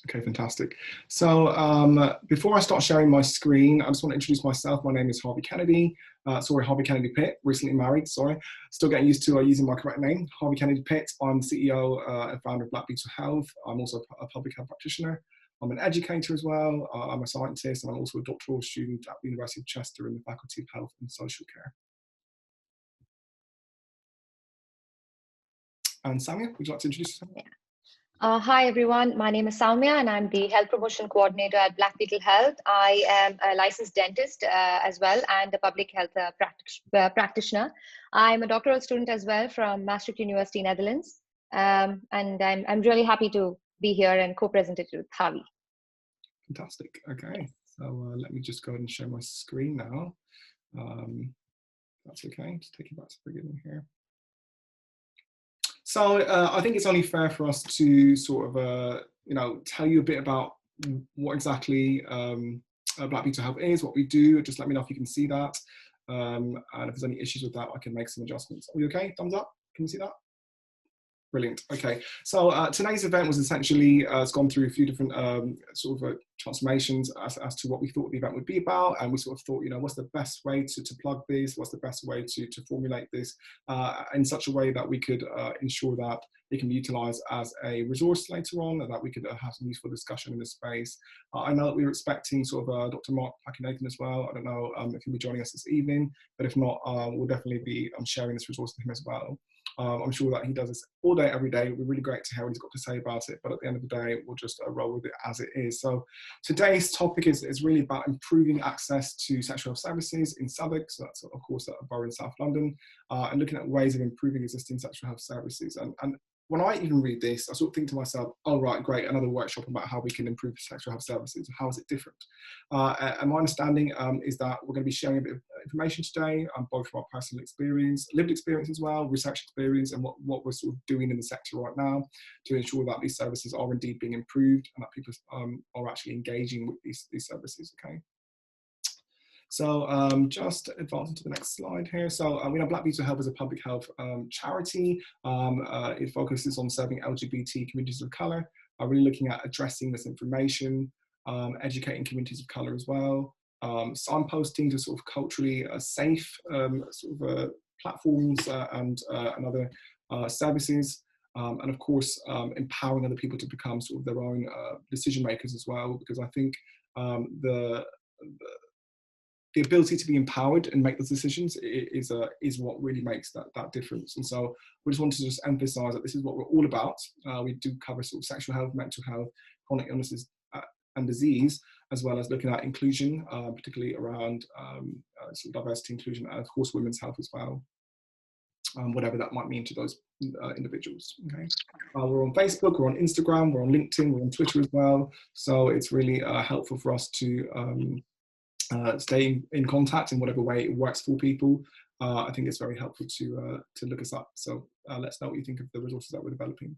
Okay, fantastic. So before I start sharing my screen, I just want to introduce myself. My name is Harvey Kennedy. Harvey Kennedy Pitt, recently married, Still getting used to using my correct name, Harvey Kennedy Pitt. I'm CEO and founder of Black Beetle Health. I'm also a public health practitioner. I'm an educator as well. I'm a scientist, and I'm also a doctoral student at the University of Chester in the Faculty of Health and Social Care. And Samia, would you like to introduce yourself? Hi, everyone. My name is Soumya, and I'm the Health Promotion Coordinator at Black Beetle Health. I am a licensed dentist as well, and a public health practitioner. I'm a doctoral student as well from Maastricht University, Netherlands. And I'm really happy to be here and co-present it with Javi. Fantastic. Okay, so let me just go ahead and share my screen now. That's okay. Just take it back to the beginning here. So I think it's only fair for us to sort of, tell you a bit about what exactly Black Beetle Health is, what we do. Just let me know if you can see that. And if there's any issues with that, I can make some adjustments. Are we okay? Thumbs up? Can you see that? Brilliant. Okay, so today's event was essentially, it's gone through a few different transformations as to what we thought the event would be about, and we sort of thought, what's the best way to plug this, what's the best way to formulate this in such a way that we could ensure that it can be utilised as a resource later on, and that we could have some useful discussion in this space. I know that we were expecting sort of Dr. Mark Pakinathan as well. I don't know if he'll be joining us this evening, but if not, we'll definitely be sharing this resource with him as well. I'm sure that he does this all day, every day. It would be really great to hear what he's got to say about it, but at the end of the day, we'll just roll with it as it is. So today's topic is really about improving access to sexual health services in Southwark, so that's of course a borough in South London, and looking at ways of improving existing sexual health services. And when I even read this, I sort of think to myself, oh right, great, another workshop about how we can improve sexual health services. How is it different? And my understanding is that we're going to be sharing a bit of information today, both from our personal experience, lived experience as well, research experience, and what we're sort of doing in the sector right now to ensure that these services are indeed being improved and that people are actually engaging with these services, okay? So just advancing to the next slide here. So we know Black Beetle Health is a public health charity. It focuses on serving LGBT communities of colour, really looking at addressing misinformation, educating communities of colour as well, signposting to sort of culturally safe platforms and other services. And of course, empowering other people to become sort of their own decision makers as well, because I think the ability to be empowered and make those decisions is what really makes that difference. And so we just wanted to just emphasise that this is what we're all about. We do cover sort of sexual health, mental health, chronic illnesses and disease, as well as looking at inclusion, particularly around sort of diversity, inclusion, and of course women's health as well, whatever that might mean to those individuals. Okay, we're on Facebook, we're on Instagram, we're on LinkedIn, we're on Twitter as well. So it's really helpful for us to stay in contact in whatever way it works for people. I think it's very helpful to look us up. So let's know what you think of the resources that we're developing.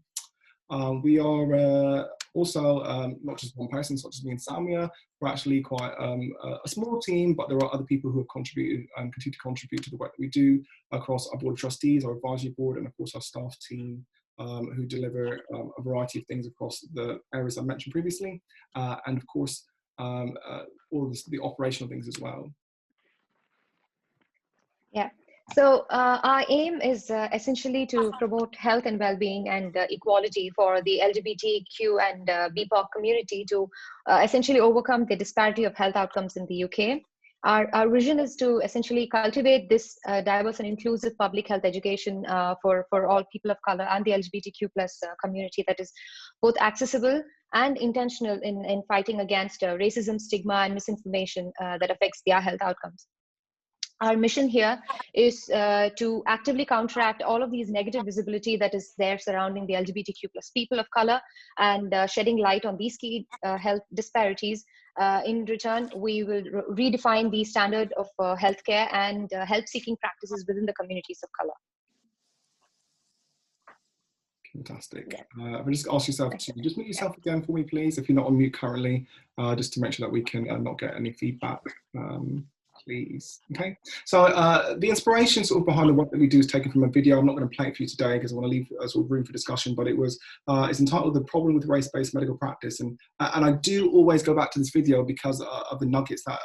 We are also not just one person, such as me and Samia. We're actually quite a small team, but there are other people who have contributed and continue to contribute to the work that we do across our board of trustees, our advisory board, and of course our staff team, who deliver a variety of things across the areas I mentioned previously, and of course all of the operational things as well. Yeah. So our aim is essentially to promote health and well-being and equality for the LGBTQ and BIPOC community to essentially overcome the disparity of health outcomes in the UK. Our vision is to essentially cultivate this diverse and inclusive public health education for all people of color and the LGBTQ plus community that is both accessible and intentional in fighting against racism, stigma, and misinformation that affects their health outcomes. Our mission here is to actively counteract all of these negative visibility that is there surrounding the LGBTQ plus people of color, and shedding light on these key health disparities. In return, we will redefine the standard of healthcare and help-seeking practices within the communities of color. Fantastic. I'll just ask yourself to just mute yourself again for me, please, if you're not on mute currently, just to make sure that we can not get any feedback. please. Okay, so the inspiration sort of behind the work that we do is taken from a video. I'm not going to play it for you today because I want to leave sort of room for discussion, but it was, it's entitled The Problem with Race-Based Medical Practice. And I do always go back to this video because of the nuggets that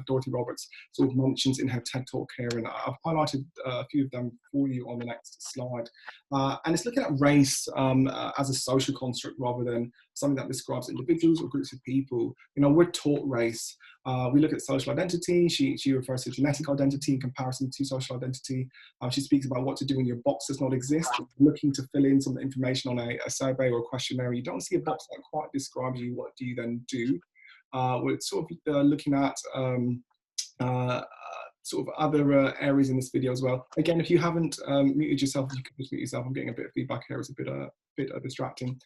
Dorothy Roberts sort of mentions in her TED Talk here. And I've highlighted a few of them for you on the next slide. And it's looking at race as a social construct rather than something that describes individuals or groups of people. You know, we're taught race. We look at social identity. She refers to genetic identity in comparison to social identity. She speaks about what to do when your box does not exist. If you're looking to fill in some information on a survey or a questionnaire, you don't see a box that quite describes you. What do you then do? We're sort of looking at sort of other areas in this video as well. Again, if you haven't muted yourself, you can just mute yourself. I'm getting a bit of feedback here. It's a bit distracting,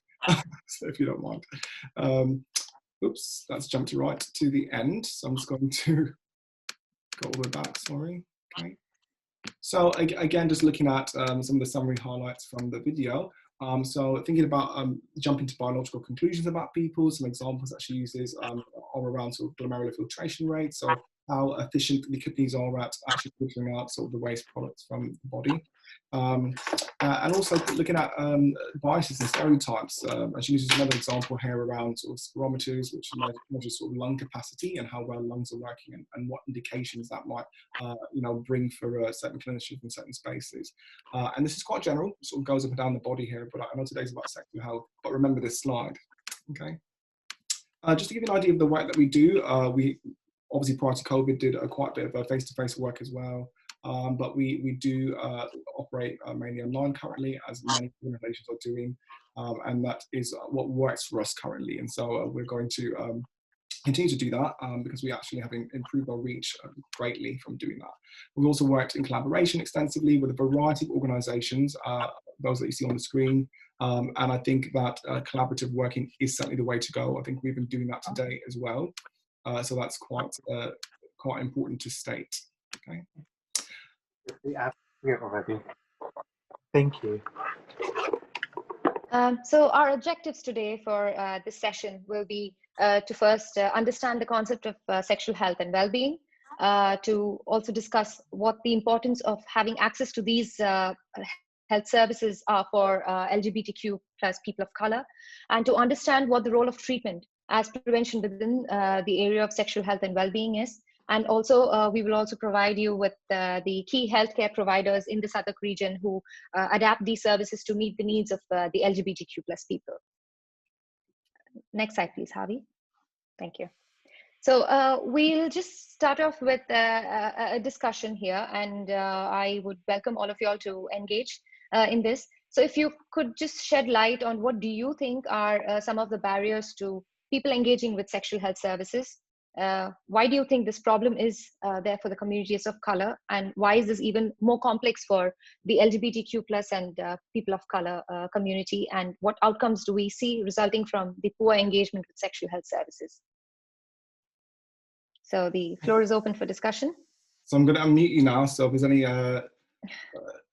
so if you don't mind. Oops, that's jumped right to the end. So I'm just going to go all the way back, sorry. Okay. So again, just looking at some of the summary highlights from the video. So thinking about jumping to biological conclusions about people, some examples that she uses are around sort of glomerular filtration rates, so how efficient the kidneys are at actually filtering out sort of the waste products from the body. And also looking at biases and stereotypes. And she uses another example here around sort of spirometers, which measures sort of lung capacity and how well lungs are working and what indications that might you know, bring for certain clinicians in certain spaces. And this is quite general, it sort of goes up and down the body here, but I know today's about sexual health, but remember this slide, okay? Just to give you an idea of the work that we do, we obviously prior to COVID did quite a bit of face-to-face work as well. But we do operate mainly online currently, as many organizations are doing, and that is what works for us currently. And so we're going to continue to do that because we actually have improved our reach greatly from doing that. We've also worked in collaboration extensively with a variety of organizations, those that you see on the screen. And I think that collaborative working is certainly the way to go. I think we've been doing that today as well. So that's quite important to state. Okay. We're already. Thank you. So our objectives today for this session will be to first understand the concept of sexual health and well-being, to also discuss what the importance of having access to these health services are for LGBTQ plus people of color, and to understand what the role of treatment as prevention within the area of sexual health and well-being is. And also, we will also provide you with the key healthcare providers in the Southwark region who adapt these services to meet the needs of the LGBTQ plus people. Next slide, please, Harvey. Thank you. So we'll just start off with a discussion here, and I would welcome all of you all to engage in this. So if you could just shed light on what do you think are some of the barriers to people engaging with sexual health services? Why do you think this problem is there for the communities of color, and why is this even more complex for the LGBTQ plus and people of color community, and what outcomes do we see resulting from the poor engagement with sexual health services? So the floor is open for discussion. So I'm going to unmute you now, so if there's any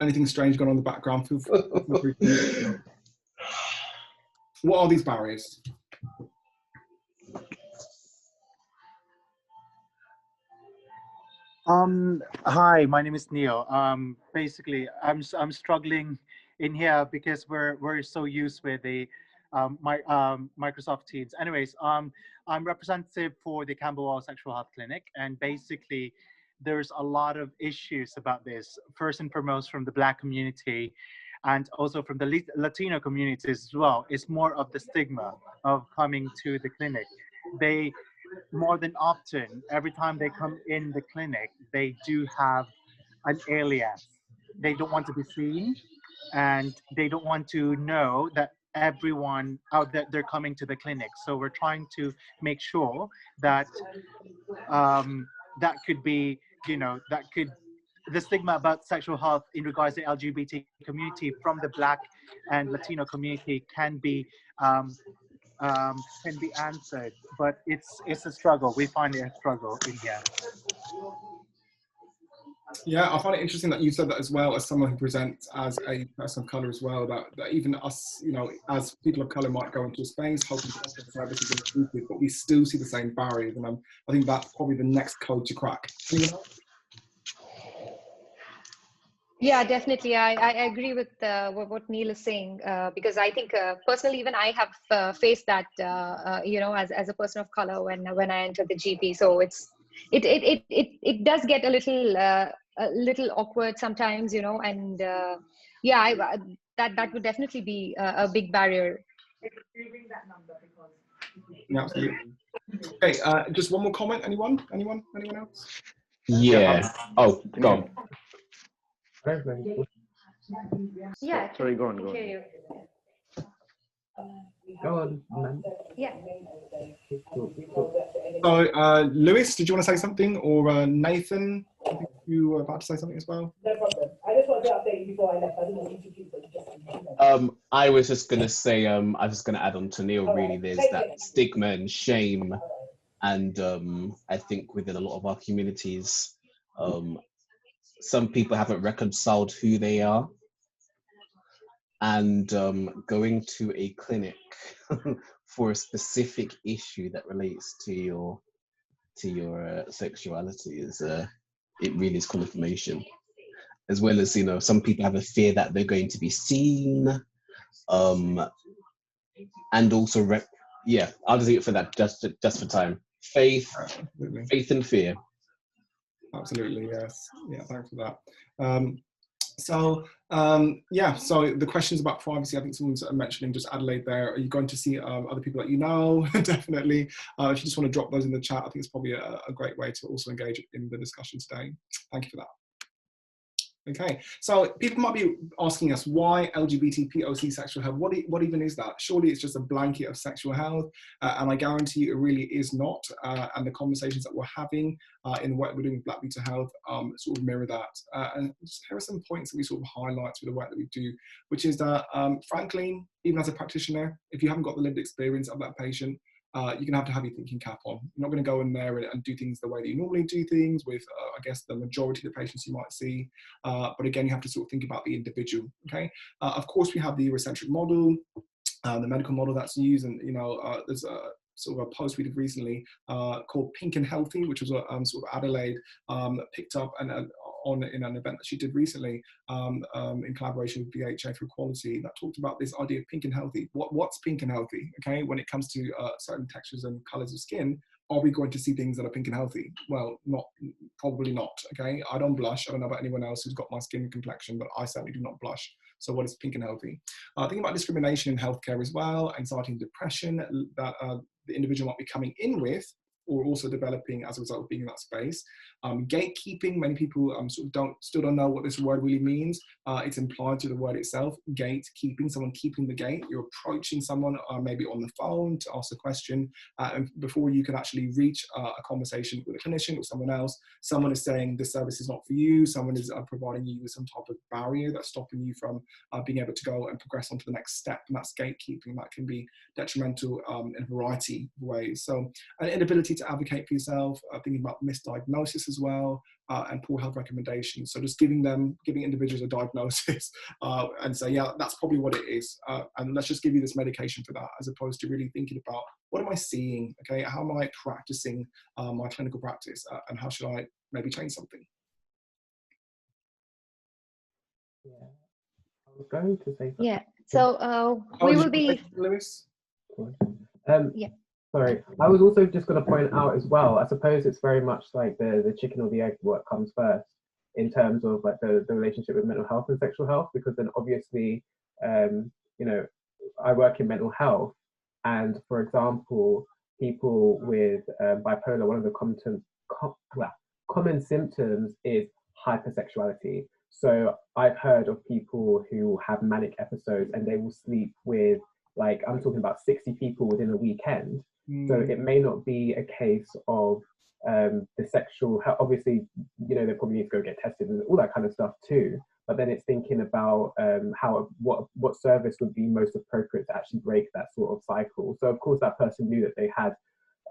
anything strange going on in the background, feel free to. What are these barriers? Hi, my name is Neil. Basically, I'm struggling in here because we're so used with the Microsoft Teams. Anyways, I'm representative for the Camberwell Sexual Health Clinic, and basically, there's a lot of issues about this. First and foremost, from the Black community, and also from the Latino communities as well. It's more of the stigma of coming to the clinic. They more than often, every time they come in the clinic, they do have an alias. They don't want to be seen, and they don't want to know that everyone out there they're coming to the clinic. So we're trying to make sure that that could be, you know, the stigma about sexual health in regards to LGBT community from the Black and Latino community can be answered, but it's a struggle. We find it a struggle in here. Yeah, I find it interesting that you said that as well, as someone who presents as a person of colour as well, that even us, you know, as people of colour might go into a space hoping to offer services inclusive, but we still see the same barriers. And I think that's probably the next code to crack. Yeah, definitely. I agree with what Neil is saying, because I think personally, even I have faced that, you know, as a person of color when I enter the GP. So it does get a little awkward sometimes, you know, and yeah, that would definitely be a big barrier. Yeah, absolutely. Okay, just one more comment. Anyone else? Yeah. Oh, go on. Yeah, sorry, go on. Go on. Yeah. So, Lewis, did you want to say something, or Nathan? I think you were about to say something as well. No problem. I just wanted to update you before I left. I didn't want you to keep I was just gonna say, I was just gonna add on to Neil. Really, there's that stigma and shame, and I think within a lot of our communities, some people haven't reconciled who they are, and going to a clinic for a specific issue that relates to your sexuality is it really is confirmation, as well as, you know, some people have a fear that they're going to be seen, and also yeah, I'll just leave it for that, just for time. Faith and fear. Absolutely, yes. Yeah, thanks for that. Yeah, so the questions about privacy, I think someone's mentioning just Adelaide there. Are you going to see other people that you know? Definitely. If you just want to drop those in the chat, I think it's probably a great way to also engage in the discussion today. Thank you for that. Okay, so people might be asking us, why LGBT POC sexual health? What even is that? Surely it's just a blanket of sexual health, and I guarantee you it really is not. And the conversations that we're having in the work we're doing with Black Beetle Health sort of mirror that. And here are some points that we sort of highlight through the work that we do, which is that, frankly, even as a practitioner, if you haven't got the lived experience of that patient, you're going to have your thinking cap on. You're not going to go in there and do things the way that you normally do things with, I guess, the majority of the patients you might see. But again, you have to sort of think about the individual, okay? Of course, we have the Eurocentric model, the medical model that's used, and, you know, there's a sort of a post we did recently called Pink and Healthy, which was a sort of Adelaide picked up and in an event that she did recently in collaboration with BHA for Equality, that talked about this idea of pink and healthy. What's pink and healthy? Okay, when it comes to certain textures and colors of skin, are we going to see things that are pink and healthy? Well, probably not. Okay, I don't blush. I don't know about anyone else who's got my skin complexion, but I certainly do not blush. So what is pink and healthy? Thinking about discrimination in healthcare as well, anxiety and depression that the individual might be coming in with, or also developing as a result of being in that space. Gatekeeping, many people still don't know what this word really means. It's implied to the word itself, gatekeeping, someone keeping the gate. You're approaching someone maybe on the phone to ask a question, and before you can actually reach a conversation with a clinician or someone else, someone is saying this service is not for you, someone is providing you with some type of barrier that's stopping you from being able to go and progress on to the next step, and that's gatekeeping. That can be detrimental in a variety of ways. So an inability to advocate for yourself, thinking about misdiagnosis as well, and poor health recommendations. So just giving individuals a diagnosis and say, yeah, that's probably what it is. And let's just give you this medication for that, as opposed to really thinking about, what am I seeing? Okay, how am I practicing my clinical practice? And how should I maybe change something? Yeah, I was going to say something. Yeah, so we will be... Lewis? Yeah. Sorry, I was also just going to point out as well, I suppose it's very much like the chicken or the egg, what comes first in terms of like the relationship with mental health and sexual health, because then obviously, you know, I work in mental health, and for example, people with bipolar, one of the common symptoms is hypersexuality. So I've heard of people who have manic episodes and they will sleep with, like, I'm talking about 60 people within a weekend. So it may not be a case of the sexual health. Obviously, you know, they probably need to go get tested and all that kind of stuff too. But then it's thinking about what service would be most appropriate to actually break that sort of cycle. So of course that person knew that they had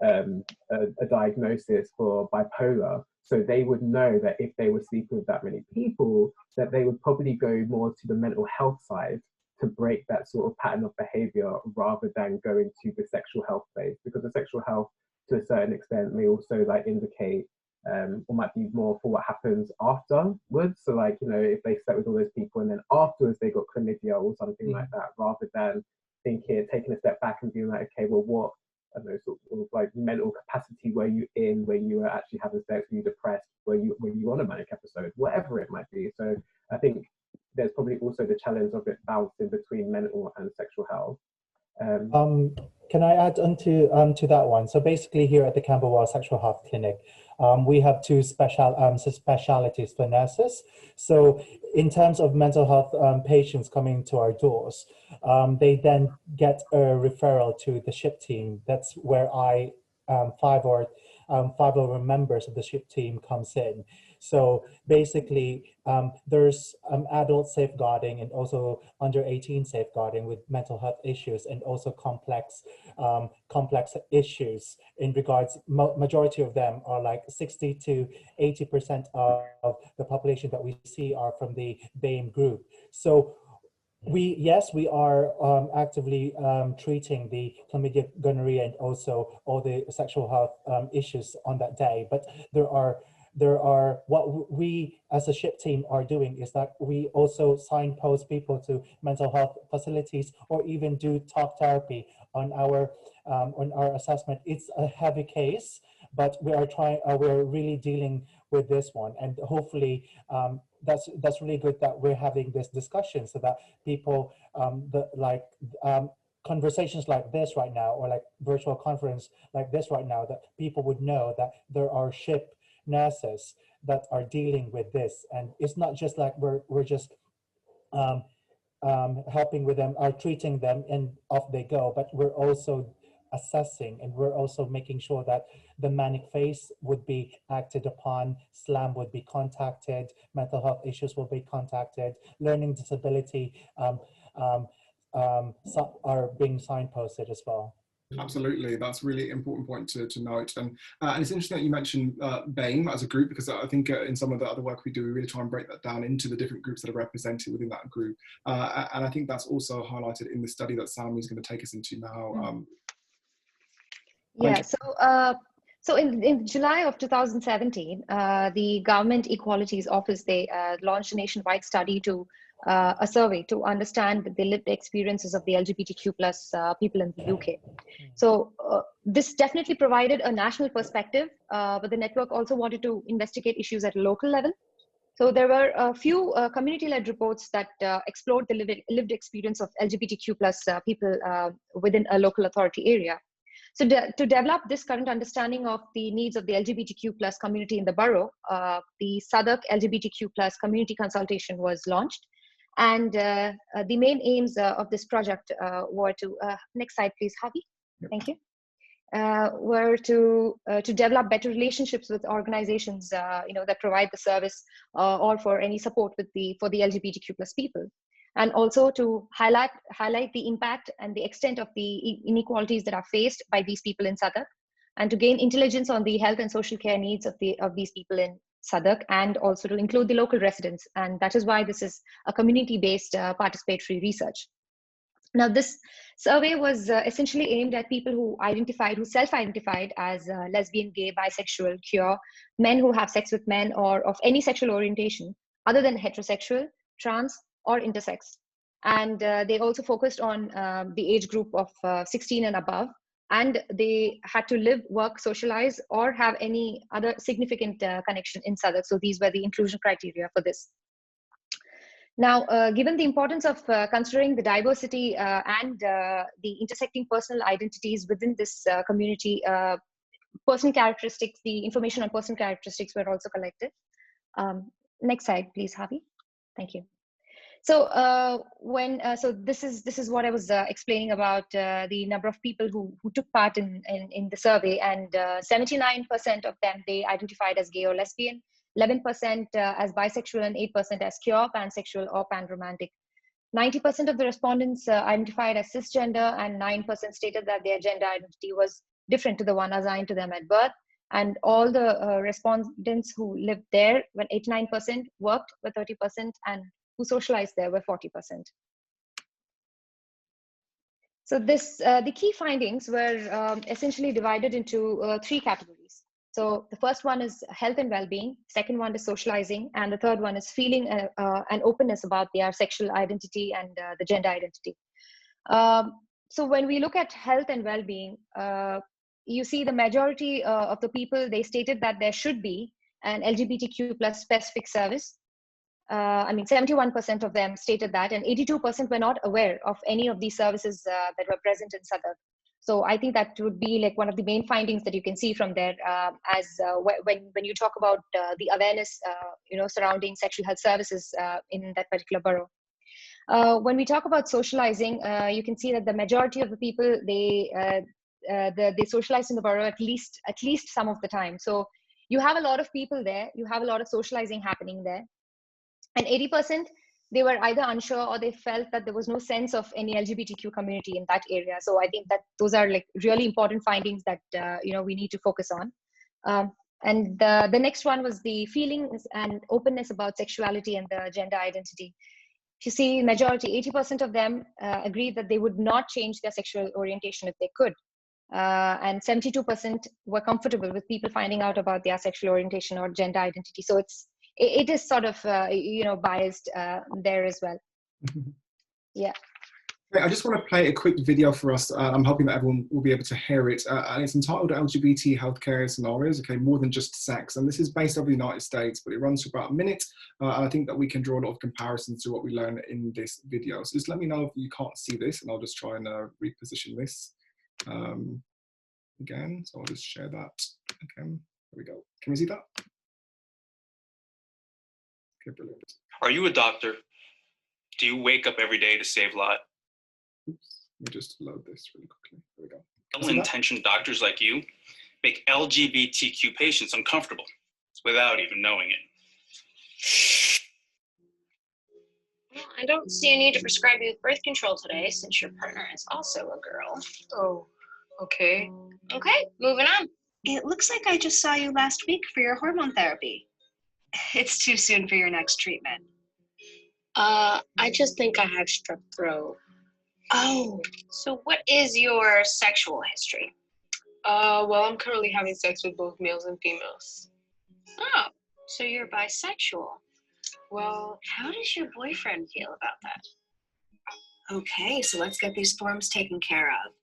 a diagnosis for bipolar. So they would know that if they were sleeping with that many people, that they would probably go more to the mental health side to break that sort of pattern of behavior rather than going to the sexual health space, because the sexual health to a certain extent may also like indicate or might be more for what happens afterwards. So like, you know, if they slept with all those people and then afterwards they got chlamydia or something like that, rather than taking a step back and being like, okay, well, what, I don't know, sort of like mental capacity were you in when you were actually having sex? Were you depressed? Were you on a manic episode? Whatever it might be. So I think there's probably also the challenge of it balancing between mental and sexual health. Can I add on to that one? So basically here at the Camberwell Sexual Health Clinic, we have two specialities for nurses. So in terms of mental health patients coming to our doors, they then get a referral to the SHIP team. That's where five of the members of the SHIP team comes in. So basically, there's adult safeguarding and also under 18 safeguarding with mental health issues, and also complex issues in regards, majority of them are like 60 to 80% of the population that we see are from the BAME group. So we are actively treating the chlamydia, gonorrhea, and also all the sexual health issues on that day. But there are what we as a SHIP team are doing is that we also signpost people to mental health facilities, or even do talk therapy on our assessment. It's a heavy case, but we are we're really dealing with this one, and hopefully that's really good that we're having this discussion, so that people conversations like this right now, or like virtual conference like this right now, that people would know that there are SHIP nurses that are dealing with this, and it's not just like we're just helping with them or treating them and off they go, but we're also assessing, and we're also making sure that the manic phase would be acted upon, SLAM would be contacted, mental health issues will be contacted, learning disability are being signposted as well. Absolutely, that's a really important point to note. And it's interesting that you mentioned BAME as a group, because I think in some of the other work we do, we really try and break that down into the different groups that are represented within that group. And I think that's also highlighted in the study that Sam is going to take us into now. Yeah, so in July of 2017, the Government Equalities Office, they launched a nationwide study to a survey to understand the lived experiences of the LGBTQ plus people in the UK. So this definitely provided a national perspective, but the network also wanted to investigate issues at a local level. So there were a few community-led reports that explored the lived experience of LGBTQ plus people within a local authority area. So to develop this current understanding of the needs of the LGBTQ plus community in the borough, the Southwark LGBTQ plus community consultation was launched. And the main aims of this project were to, next slide please, Harvey, thank you, were to develop better relationships with organizations that provide the service or for any support for the LGBTQ plus people. And also to highlight the impact and the extent of the inequalities that are faced by these people in Southwark, and to gain intelligence on the health and social care needs of these people in Southwark, and also to include the local residents. And that is why this is a community-based participatory research. Now, this survey was essentially aimed at people who self-identified as lesbian, gay, bisexual, queer, men who have sex with men, or of any sexual orientation other than heterosexual, trans, or intersex. And they also focused on the age group of 16 and above, and they had to live, work, socialize, or have any other significant connection in Southwark. So these were the inclusion criteria for this. Now, given the importance of considering the diversity and the intersecting personal identities within this community, personal characteristics, the information on personal characteristics were also collected. Next slide, please, Harvey. Thank you. So so this is what I was explaining about the number of people who took part in the survey, and 79% of them, they identified as gay or lesbian, 11% as bisexual, and 8% as queer, pansexual, or panromantic. 90% of the respondents identified as cisgender, and 9% stated that their gender identity was different to the one assigned to them at birth. And all the respondents who lived there, when 89% worked, were 30%, and who socialized there were 40%. So the key findings were essentially divided into 3 categories. So the first one is health and well-being, second one is socializing, and the third one is feeling an openness about their sexual identity and the gender identity. So when we look at health and well-being, you see the majority of the people, they stated that there should be an LGBTQ plus specific service. I mean, 71% of them stated that, and 82% were not aware of any of these services that were present in Southwark. So I think that would be like one of the main findings that you can see from there, when you talk about the awareness, surrounding sexual health services in that particular borough. When we talk about socializing, you can see that the majority of the people, they socialize in the borough at least some of the time. So you have a lot of people there, you have a lot of socializing happening there. And 80%, they were either unsure or they felt that there was no sense of any LGBTQ community in that area. So I think that those are like really important findings that we need to focus on. And the next one was the feelings and openness about sexuality and the gender identity. You see, majority, 80% of them agreed that they would not change their sexual orientation if they could. And 72% were comfortable with people finding out about their sexual orientation or gender identity. So it is sort of, biased there as well. Yeah. I just want to play a quick video for us. I'm hoping that everyone will be able to hear it. And it's entitled LGBT Healthcare Scenarios, okay, more than just sex. And this is based over the United States, but it runs for about a minute. And I think that we can draw a lot of comparisons to what we learn in this video. So just let me know if you can't see this, and I'll just try and reposition this again. So I'll just share that. Okay, there we go. Can we see that? Okay, brilliant. Are you a doctor? Do you wake up every day to save lives? Oops, let me just load this really quickly. There we go. Well-intentioned doctors like you make LGBTQ patients uncomfortable without even knowing it. Well, I don't see a need to prescribe you with birth control today since your partner is also a girl. Oh, okay. Okay, moving on. It looks like I just saw you last week for your hormone therapy. It's too soon for your next treatment. I just think I have strep throat. Oh, so what is your sexual history? Well, I'm currently having sex with both males and females. Oh, so you're bisexual. Well, How does your boyfriend feel about that? Okay, so let's get these forms taken care of.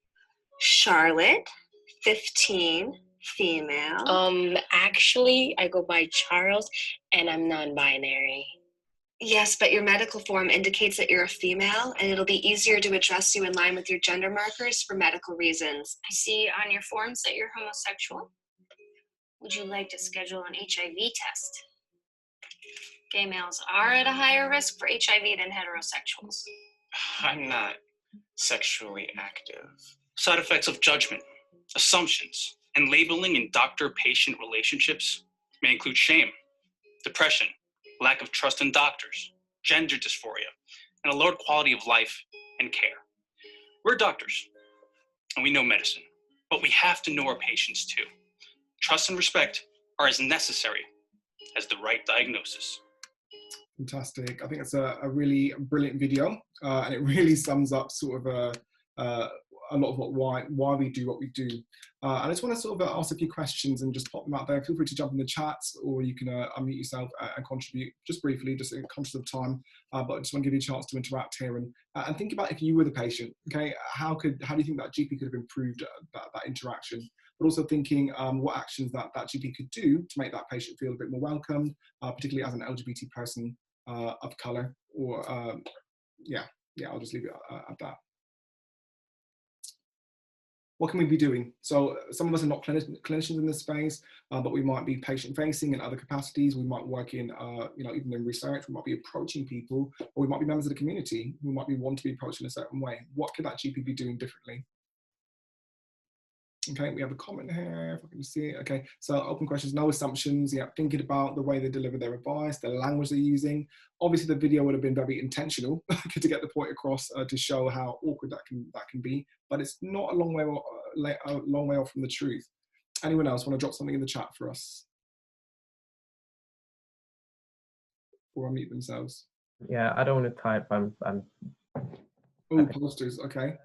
Charlotte, 15, female. actually, I go by Charles, and I'm non-binary. Yes, but your medical form indicates that you're a female, and it'll be easier to address you in line with your gender markers for medical reasons. I see on your forms that you're homosexual. Would you like to schedule an HIV test? Gay males are at a higher risk for HIV than heterosexuals. I'm not sexually active. Side effects of judgment, assumptions, and labeling in doctor-patient relationships may include shame, depression, lack of trust in doctors, gender dysphoria, and a lowered quality of life and care. We're doctors, and we know medicine, but we have to know our patients too. Trust and respect are as necessary as the right diagnosis. Fantastic. I think it's a really brilliant video, and it really sums up sort of a lot of why we do what we do. And I just want to sort of ask a few questions and just pop them out there. Feel free to jump in the chat, or you can unmute yourself and contribute just briefly, just conscious of time. But I just want to give you a chance to interact here and think about if you were the patient. Okay, how do you think that GP could have improved that interaction? But also thinking what actions that GP could do to make that patient feel a bit more welcomed, particularly as an LGBT person of colour. Or yeah, I'll just leave it at that. What can we be doing? So some of us are not clinicians in this space, but we might be patient-facing in other capacities. We might work in, even in research. We might be approaching people, or we might be members of the community. We might want to be approached in a certain way. What could that GP be doing differently? Okay, we have a comment here, if I can see it. Okay, so open questions, no assumptions. Yeah, thinking about the way they deliver their advice, the language they're using. Obviously, the video would have been very intentional to get the point across to show how awkward that can be. But it's not a long way a long way off from the truth. Anyone else want to drop something in the chat for us? Or unmute themselves? Yeah, I don't want to type. Oh, posters, okay.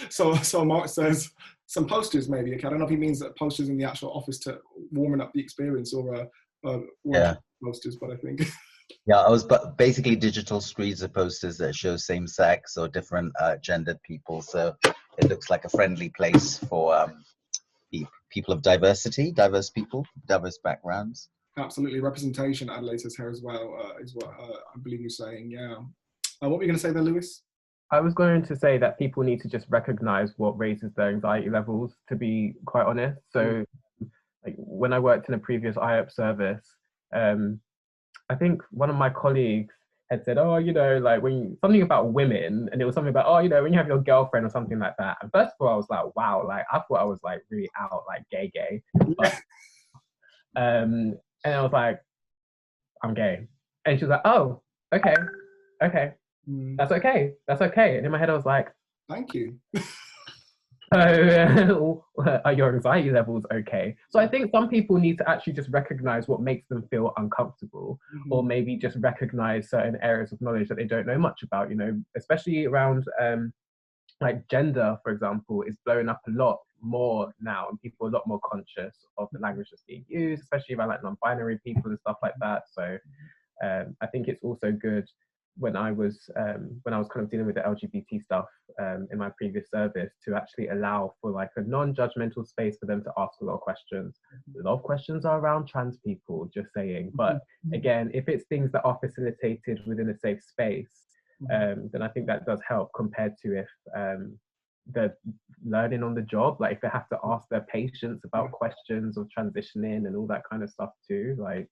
so Mark says some posters maybe. Okay, I don't know if he means that posters in the actual office to warming up the experience, or Yeah. posters, but I think. Yeah, I was basically digital screens of posters that show same sex or different gendered people. So it looks like a friendly place for people of diversity, diverse people, diverse backgrounds. Absolutely, representation, Adelaide says here as well, is what I believe you're saying, yeah. What were you going to say there, Lewis? I was going to say that people need to just recognize what raises their anxiety levels, to be quite honest. So like, when I worked in a previous IOP service, I think one of my colleagues had said, oh, you know, like something about women, and it was something about, oh, you know, when you have your girlfriend or something like that. And first of all, I was like, wow, like I thought I was like really out, like gay. But, and I was like, I'm gay. And she was like, oh, okay. That's okay. And in my head, I was like, thank you. Are your anxiety levels okay? So I think some people need to actually just recognize what makes them feel uncomfortable, or maybe just recognize certain areas of knowledge that they don't know much about, you know, especially around like gender, for example, is blowing up a lot more now, and people are a lot more conscious of the language that's being used, especially around like non-binary people and stuff like that. So I think it's also good when I was kind of dealing with the LGBT stuff in my previous service, to actually allow for like a non-judgmental space for them to ask a lot of questions. A lot of questions are around trans people, just saying. But again, if it's things that are facilitated within a safe space, then I think that does help, compared to if they're learning on the job, like if they have to ask their patients about questions of transitioning and all that kind of stuff too, like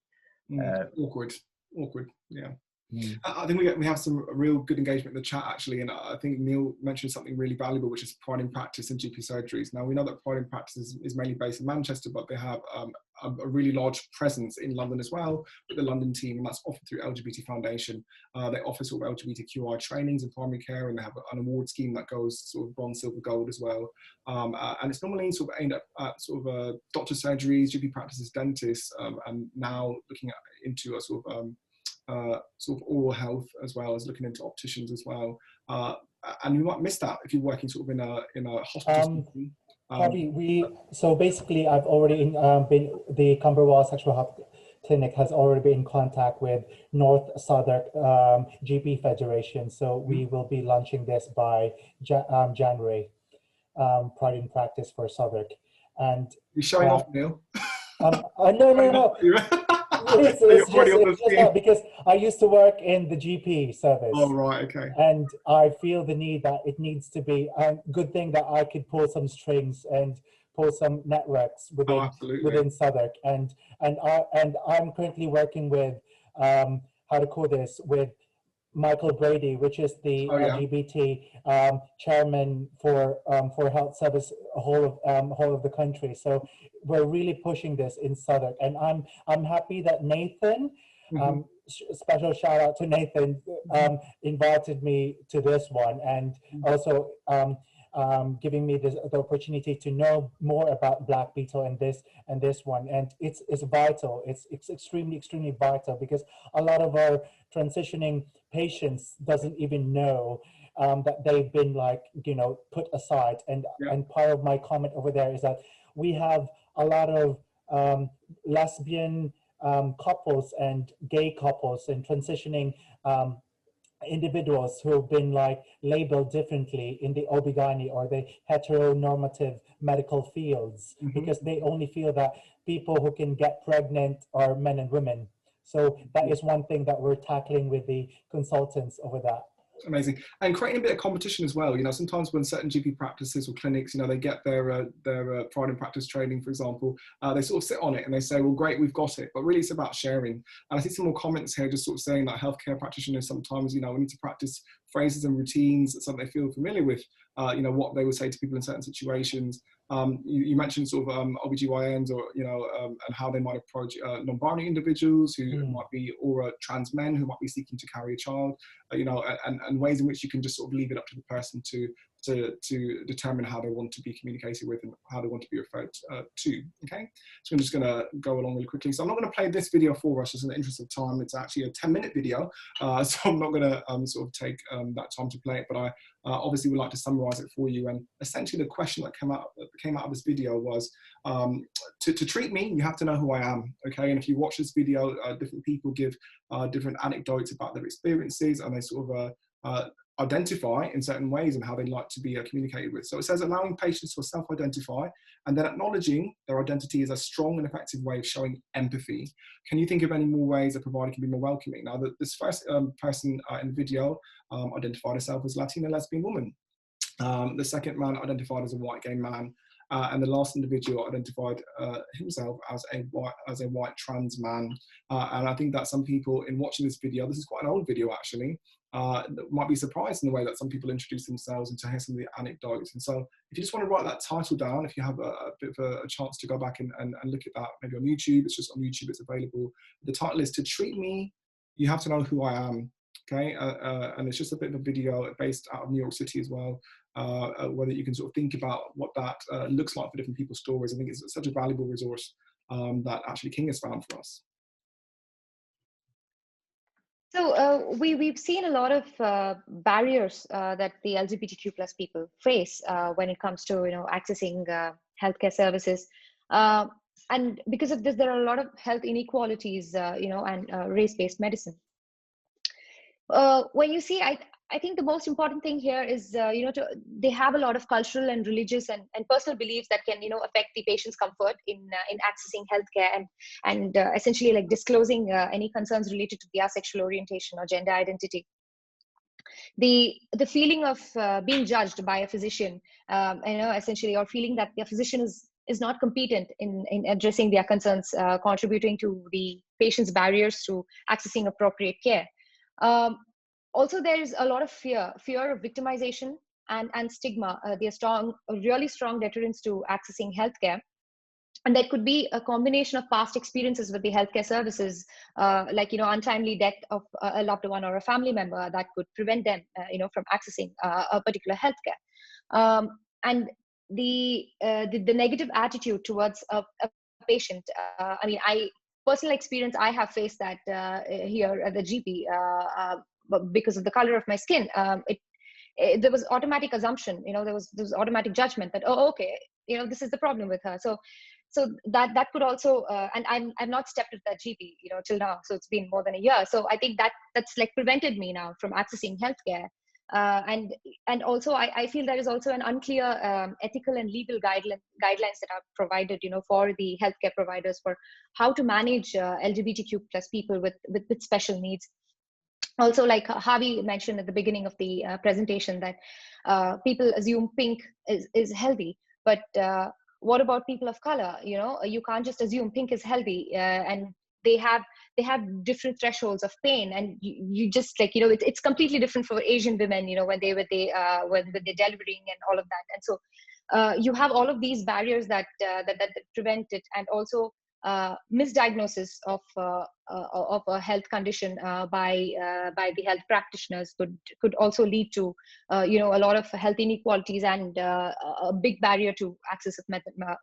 awkward, yeah. I think we have some real good engagement in the chat, actually, and I think Neil mentioned something really valuable, which is pride in practice in GP surgeries. Now, we know that pride in practice is mainly based in Manchester, but they have a really large presence in London as well, with the London team, and that's offered through LGBT Foundation. They offer sort of LGBTQI trainings in primary care, and they have an award scheme that goes sort of bronze, silver, gold as well. And it's normally sort of aimed at sort of doctor surgeries, GP practices, dentists, and now looking into a sort of oral health, as well as looking into opticians as well. And you might miss that if you're working sort of in a hospital. Harvey, so basically I've already been, the Camberwell Sexual Health Clinic has already been in contact with North Southwark GP Federation. So we will be launching this by January, Pride in Practice for Southwark. And you're showing off, Neil. No. It's just that because I used to work in the GP service. Oh, right, okay. And I feel the need that it needs to be a good thing that I could pull some strings and pull some networks within Southwark. And I'm currently working with with Michael Brady, which is the LGBT chairman for health service whole of the country. So we're really pushing this in Southwark, and I'm happy that Nathan, special shout out to Nathan, invited me to this one, and also giving me the opportunity to know more about Black Beetle and this one. And it's vital. It's extremely vital, because a lot of our transitioning patients doesn't even know that they've been put aside. And part of my comment over there is that we have a lot of lesbian couples and gay couples and transitioning individuals who have been labeled differently in the OB-GYN or the heteronormative medical fields, because they only feel that people who can get pregnant are men and women. So that is one thing that we're tackling with the consultants over that. Amazing. And creating a bit of competition as well. You know, sometimes when certain GP practices or clinics, you know, they get their pride in practice training, for example, they sort of sit on it and they say, well, great, we've got it. But really it's about sharing. And I see some more comments here just sort of saying that healthcare practitioners sometimes, you know, we need to practice phrases and routines, something they feel familiar with, you know, what they would say to people in certain situations. You mentioned sort of OBGYNs, or and how they might approach non-binary individuals who might be, or trans men who might be seeking to carry a child, and ways in which you can just sort of leave it up to the person to determine how they want to be communicated with and how they want to be referred to. Okay, so I'm just going to go along really quickly. So I'm not going to play this video for us just in the interest of time. It's actually a 10-minute video, so I'm not going to sort of take that time to play it, but I obviously would like to summarize it for you. And essentially the question that came out of this video was, to treat me, you have to know who I am. Okay, and if you watch this video, different people give different anecdotes about their experiences, and they sort of identify in certain ways and how they like to be communicated with. So it says allowing patients to self-identify and then acknowledging their identity is a strong and effective way of showing empathy. Can you think of any more ways a provider can be more welcoming? Now, this first person in the video identified herself as Latina lesbian woman. The second man identified as a white gay man. And the last individual identified himself as a white trans man. And I think that some people in watching this video, this is quite an old video actually, might be surprised in the way that some people introduce themselves and to hear some of the anecdotes. And so if you just want to write that title down, if you have a bit of a chance to go back and look at that, maybe on YouTube, it's just on YouTube, it's available. The title is To Treat Me, You Have to Know Who I Am. Okay, and it's just a bit of a video based out of New York City as well, whether you can sort of think about what that looks like for different people's stories. I think it's such a valuable resource that actually King has found for us. So we've seen a lot of barriers that the LGBTQ plus people face when it comes to accessing healthcare services, and because of this, there are a lot of health inequalities, and race-based medicine. When you see, I think the most important thing here is, they have a lot of cultural and religious and personal beliefs that can, affect the patient's comfort in accessing healthcare and essentially like disclosing any concerns related to their sexual orientation or gender identity. The feeling of being judged by a physician, essentially, or feeling that their physician is not competent in addressing their concerns, contributing to the patient's barriers to accessing appropriate care. Also, there is a lot of fear of victimization and stigma. They are really strong deterrents to accessing healthcare. And that could be a combination of past experiences with the healthcare services, like, untimely death of a loved one or a family member that could prevent them, from accessing a particular healthcare. And the negative attitude towards a patient. I mean, personal experience, I have faced that here at the GP. Because of the color of my skin, there was automatic assumption, there was automatic judgment that, oh, okay, this is the problem with her. So that could also, and I've not stepped at that GP, till now. So it's been more than a year. So I think that's like prevented me now from accessing healthcare. And also I feel there is also an unclear ethical and legal guidelines that are provided, for the healthcare providers for how to manage LGBTQ plus people with special needs. Also, like Harvey mentioned at the beginning of the presentation, that people assume pink is healthy, but what about people of color? You can't just assume pink is healthy, and they have different thresholds of pain, and you just like it's completely different for Asian women, when they're delivering and all of that. And so you have all of these barriers that prevent it, and also misdiagnosis of a health condition by the health practitioners could also lead to a lot of health inequalities and a big barrier to access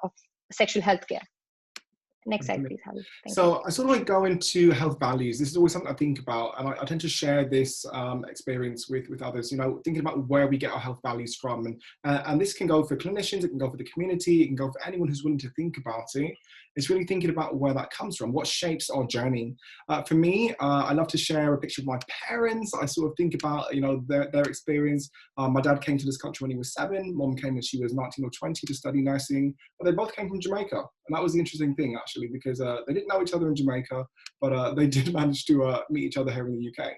of sexual health care. Next slide, please, Harry. So I sort of like go into health values. This is always something I think about, and I tend to share this experience with others, thinking about where we get our health values from. And this can go for clinicians, it can go for the community, it can go for anyone who's willing to think about it. It's really thinking about where that comes from, what shapes our journey. For me, I love to share a picture of my parents. I sort of think about, their experience. My dad came to this country when he was 7. Mom came when she was 19 or 20 to study nursing, but they both came from Jamaica. And that was the interesting thing, actually. actually, because they didn't know each other in Jamaica, but they did manage to meet each other here in the UK.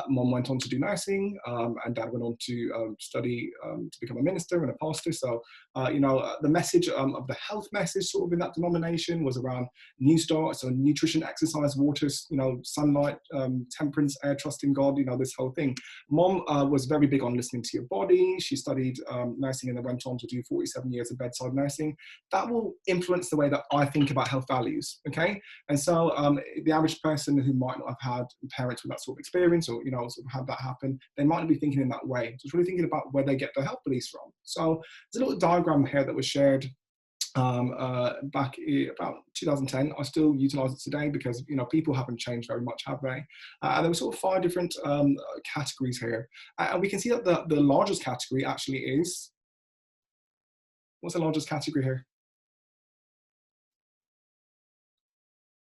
Mom went on to do nursing, and dad went on to study to become a minister and a pastor. So, the message of the health message sort of in that denomination was around new start, so nutrition, exercise, water, sunlight, temperance, air, trust in God, this whole thing. Mom was very big on listening to your body. She studied nursing and then went on to do 47 years of bedside nursing. That will influence the way that I think about health values, okay? And so the average person who might not have had parents with that sort of experience or, sort of had that happen, they might not be thinking in that way. So it's really thinking about where they get their health beliefs from. So there's a little diagram here that was shared back about 2010. I still utilize it today because people haven't changed very much, have they? And there were sort of 5 different categories here, and we can see that the largest category actually is, what's the largest category here?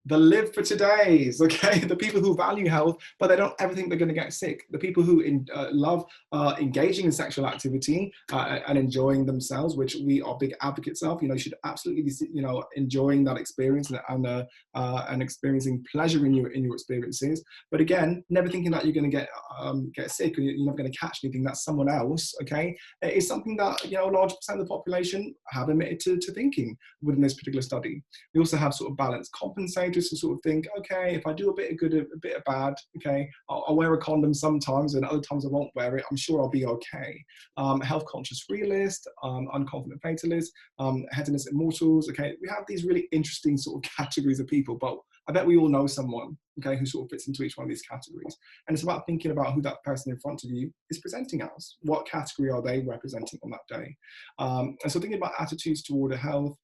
The live for todays, okay? The people who value health, but they don't ever think they're going to get sick. The people who love engaging in sexual activity and enjoying themselves, which we are big advocates of. You should absolutely be, enjoying that experience and experiencing pleasure in your experiences. But again, never thinking that you're going to get sick or you're not going to catch anything. That's someone else, okay? It's something that a large percent of the population have admitted to thinking within this particular study. We also have sort of balanced compensators to sort of think, okay, if I do a bit of good, a bit of bad, okay, I'll wear a condom sometimes and other times I won't wear it. I'm sure I'll be okay. Health conscious realist, unconfident fatalist, hedonist immortals. Okay, we have these really interesting sort of categories of people, but I bet we all know someone, okay, who sort of fits into each one of these categories. And it's about thinking about who that person in front of you is presenting as. What category are they representing on that day? And so thinking about attitudes toward health,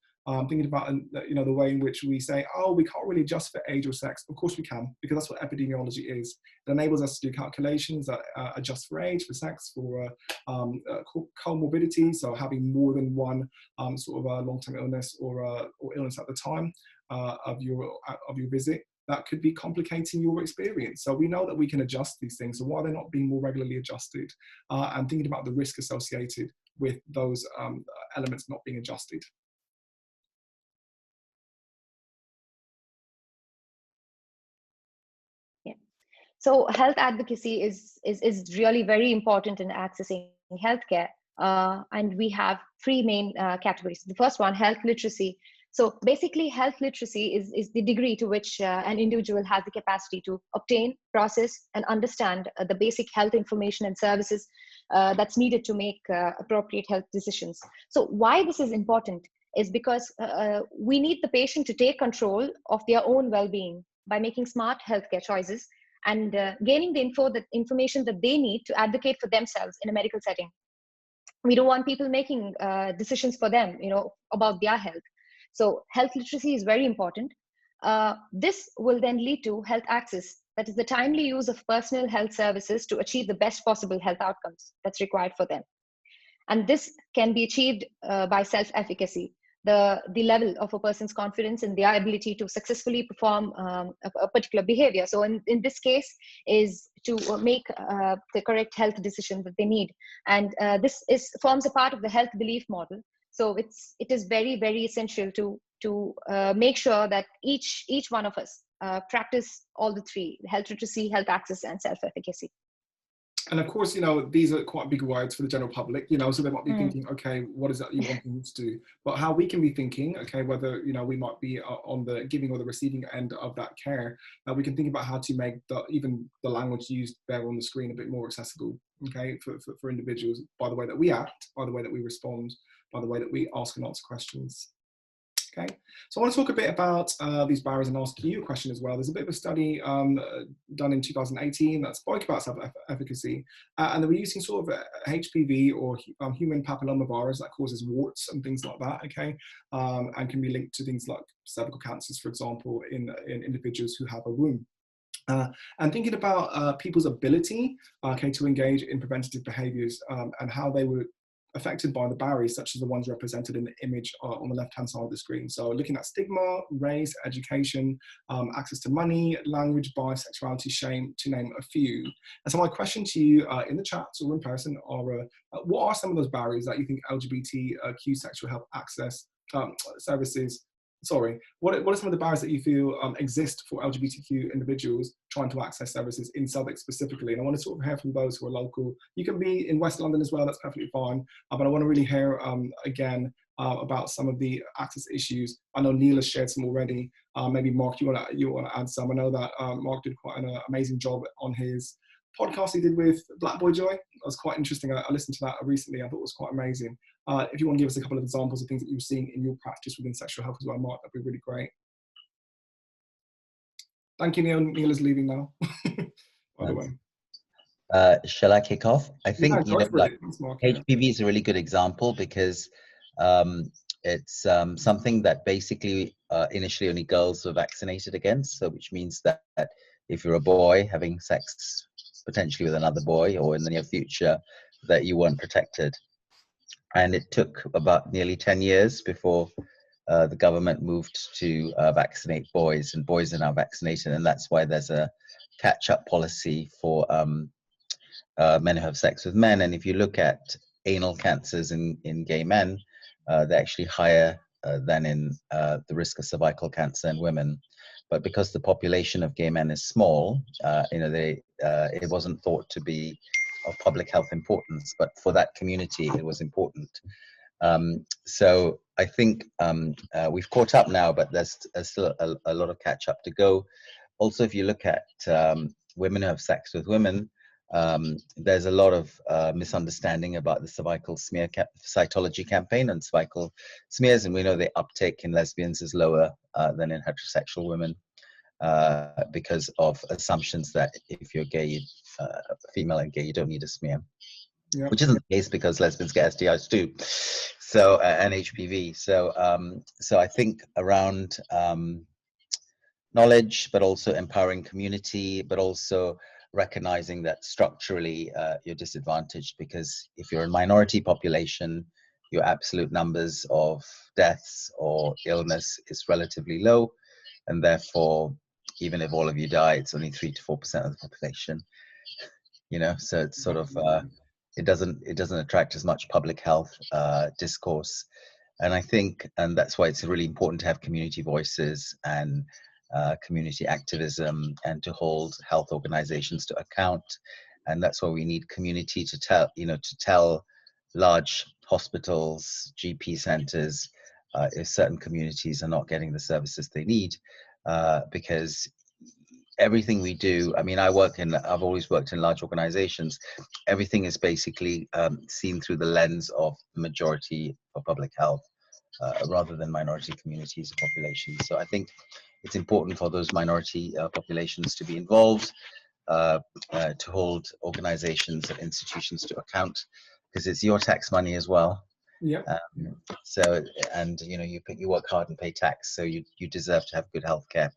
thinking about the way in which we say, oh, we can't really adjust for age or sex. Of course we can, because that's what epidemiology is. It enables us to do calculations that adjust for age, for sex, for comorbidity, so having more than one sort of a long-term illness or illness at the time of your visit. That could be complicating your experience. So we know that we can adjust these things. So why are they not being more regularly adjusted? And thinking about the risk associated with those elements not being adjusted. So health advocacy is really very important in accessing healthcare. And we have 3 main categories. The first one, health literacy. So basically, health literacy is the degree to which an individual has the capacity to obtain, process, and understand the basic health information and services that's needed to make appropriate health decisions. So why this is important is because we need the patient to take control of their own well-being by making smart healthcare choices and gaining the information that they need to advocate for themselves in a medical setting. We don't want people making decisions for them, about their health. So health literacy is very important. This will then lead to health access, that is the timely use of personal health services to achieve the best possible health outcomes that's required for them. And this can be achieved by self-efficacy, the level of a person's confidence in their ability to successfully perform a particular behavior. So in this case is to make the correct health decision that they need. And this forms a part of the health belief model. So it is very, very essential to make sure that each one of us practice all the 3: health literacy, health access, and self-efficacy. And of course, these are quite big words for the general public, so they might be thinking, okay, what is that you want them to do? But how we can be thinking, okay, whether, we might be on the giving or the receiving end of that care, we can think about how to make even the language used there on the screen a bit more accessible, okay, for individuals, by the way that we act, by the way that we respond, by the way that we ask and answer questions. Okay, so I want to talk a bit about these barriers and ask you a question as well. There's a bit of a study done in 2018 that spoke about self-efficacy, and they were using sort of HPV or human papillomavirus that causes warts and things like that, okay, and can be linked to things like cervical cancers, for example, in individuals who have a womb. And thinking about people's ability, okay, to engage in preventative behaviours and how they were affected by the barriers, such as the ones represented in the image on the left-hand side of the screen. So looking at stigma, race, education, access to money, language, bias, sexuality, shame, to name a few. And so my question to you in the chat or in person are, what are some of those barriers that you think LGBTQ sexual health access services sorry, what are some of the barriers that you feel exist for LGBTQ individuals trying to access services in Southwark specifically? And I want to sort of hear from those who are local. You can be in West London as well, that's perfectly fine. But I want to really hear again about some of the access issues. I know Neil has shared some already. Maybe Mark, you want to add some? I know that Mark did quite an amazing job on his podcast he did with Black Boy Joy. That was quite interesting. I listened to that recently. I thought it was quite amazing. If you want to give us a couple of examples of things that you're seeing in your practice within sexual health as well, Mark, that'd be really great. Thank you, Neil. Neil is leaving now, by the way. Shall I kick off? I think, yeah, you know, like Thanks, Mark, HPV is a really good example because it's something that basically initially only girls were vaccinated against. So which means that if you're a boy having sex potentially with another boy or in the near future, that you weren't protected. And it took about nearly 10 years before the government moved to vaccinate boys, and boys are now vaccinated. And that's why there's a catch-up policy for men who have sex with men. And if you look at anal cancers in gay men, they're actually higher than in the risk of cervical cancer in women. But because the population of gay men is small, you know, it wasn't thought to be of public health importance, but for that community, it was important. So I think we've caught up now, but there's still a lot of catch up to go. Also, if you look at women who have sex with women, there's a lot of misunderstanding about the cervical smear cytology campaign and cervical smears, and we know the uptake in lesbians is lower than in heterosexual women because of assumptions that if you're gay, female and gay, you don't need a smear, which isn't the case because lesbians get STIs too, so and HPV. So so I think around knowledge, but also empowering community, but also recognizing that structurally you're disadvantaged because if you're a minority population, your absolute numbers of deaths or illness is relatively low, and therefore even if all of you die, it's only 3 to 4% of the population, you know. So it's sort of it doesn't attract as much public health discourse, and I think, and that's why it's really important to have community voices and community activism and to hold health organizations to account. And that's why we need community to tell, you know, to tell large hospitals, GP centers, if certain communities are not getting the services they need, because everything we do, I mean, I've always worked in large organizations. Everything is basically seen through the lens of the majority of public health rather than minority communities or populations. So I think it's important for those minority populations to be involved, to hold organizations and institutions to account, because it's your tax money as well. Yeah. So, and you know, you work hard and pay tax, so you deserve to have good healthcare.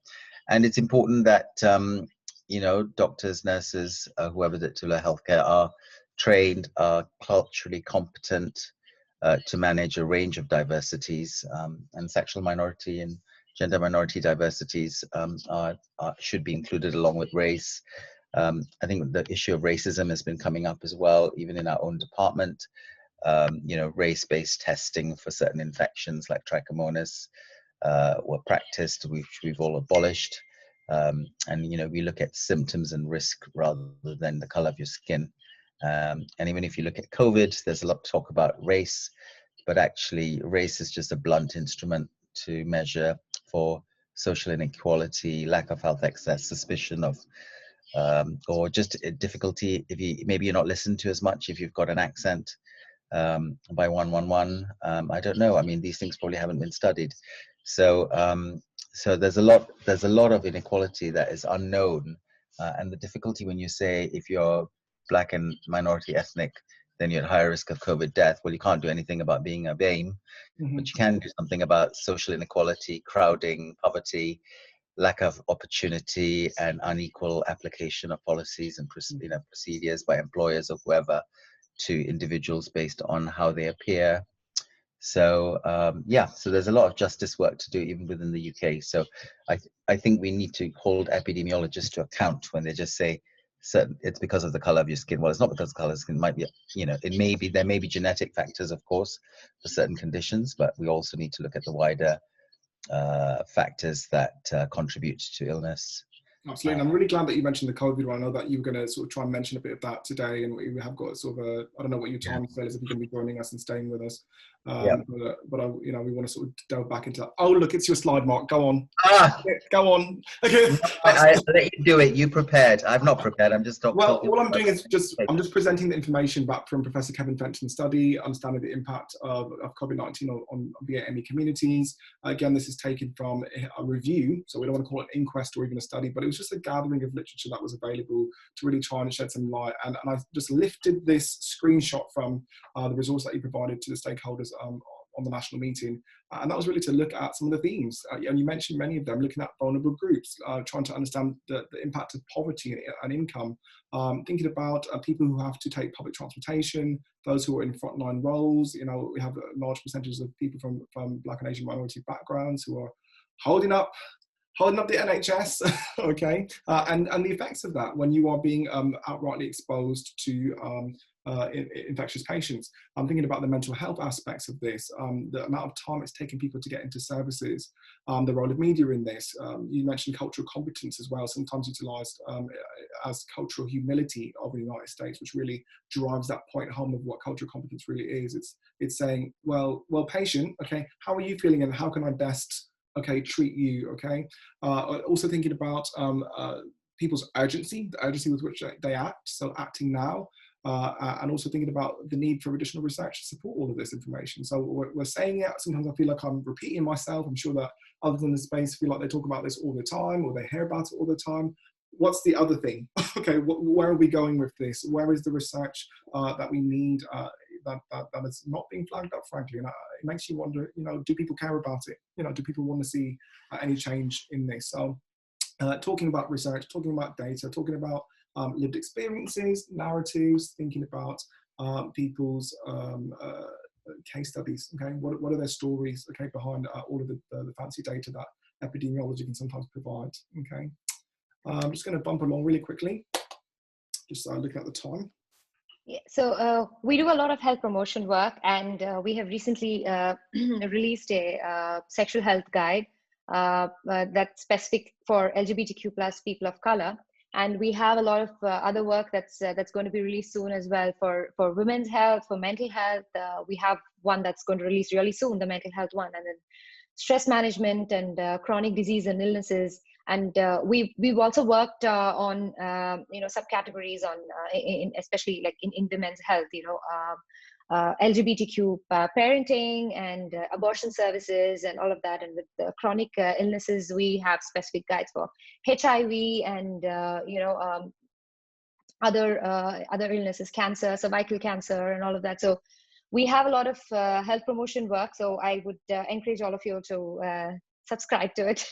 And it's important that you know, doctors, nurses, whoever that deliver healthcare are trained, are culturally competent to manage a range of diversities, and sexual minority and gender minority diversities should be included along with race. I think the issue of racism has been coming up as well, even in our own department. You know, race-based testing for certain infections like trichomonas were practiced, which we've all abolished. And you know, we look at symptoms and risk rather than the color of your skin. And even if you look at COVID, there's a lot to talk about race, but actually race is just a blunt instrument to measure for social inequality, lack of health access, suspicion of, or just a difficulty if maybe you're not listened to as much if you've got an accent by 111. I don't know. I mean, these things probably haven't been studied. So so there's a lot of inequality that is unknown, and the difficulty when you say if you're Black and minority ethnic, then you're at higher risk of COVID death. Well, you can't do anything about being a BAME, but you can do something about social inequality, crowding, poverty, lack of opportunity, and unequal application of policies and procedures by employers or whoever to individuals based on how they appear. So yeah, so there's a lot of justice work to do even within the UK. So I think we need to hold epidemiologists to account when they just say it's because of the color of your skin. Well, it's not because of the color of skin. It might be, you know, there may be genetic factors, of course, for certain conditions, but we also need to look at the wider factors that contribute to illness. Absolutely. And I'm really glad that you mentioned the COVID one. I know that you were going to sort of try and mention a bit of that today, and we have got sort of a, I don't know what your time scale is if you're going to be joining us and staying with us. But I, you know, we want to sort of delve back into that. Oh, look, it's your slide, Mark. Go on. Go on. Okay. No, I let you do it. You prepared. I'm not prepared. I'm just talking. Well, all I'm doing is I'm just presenting the information back from Professor Kevin Fenton's study, understanding the impact of COVID-19 on BAME communities. Again, this is taken from a review, so we don't want to call it an inquest or even a study, but it was just a gathering of literature that was available to really try and shed some light. And I just lifted this screenshot from the resource that you provided to the stakeholders on the national meeting. And that was really to look at some of the themes. And you mentioned many of them, looking at vulnerable groups, trying to understand the impact of poverty and income, thinking about people who have to take public transportation, those who are in frontline roles. You know, we have large percentages of people from Black and Asian minority backgrounds who are holding up the NHS, okay, and the effects of that when you are being outrightly exposed to infectious patients. I'm thinking about the mental health aspects of this, the amount of time it's taking people to get into services, the role of media in this. You mentioned cultural competence as well, sometimes utilised as cultural humility of the United States, which really drives that point home of what cultural competence really is. It's saying, well, patient, okay, how are you feeling and how can I best, okay, treat you, okay? Also thinking about people's urgency, the urgency with which they act, so acting now, and also thinking about the need for additional research to support all of this information. So we're saying it, sometimes I feel like I'm repeating myself. I'm sure that others in the space feel like they talk about this all the time or they hear about it all the time. What's the other thing? Okay, where are we going with this? Where is the research that we need that is not being flagged up, frankly? And it makes you wonder, you know, do people care about it? You know, do people want to see any change in this? So talking about research, talking about data, talking about lived experiences, narratives, thinking about people's case studies, okay? What are their stories, okay, behind all of the fancy data that epidemiology can sometimes provide, okay? I'm just going to bump along really quickly, just looking at the time. Yeah, so we do a lot of health promotion work, and we have recently released a sexual health guide that's specific for LGBTQ plus people of color. And we have a lot of other work that's going to be released soon as well for women's health, for mental health. We have one that's going to release really soon, the mental health one, and then stress management and chronic disease and illnesses. And we've also worked on you know, subcategories on especially like in women's health, you know, LGBTQ parenting and abortion services and all of that. And with the chronic illnesses, we have specific guides for HIV and you know, other illnesses, cancer, cervical cancer, and all of that. So we have a lot of health promotion work. So I would encourage all of you to subscribe to it.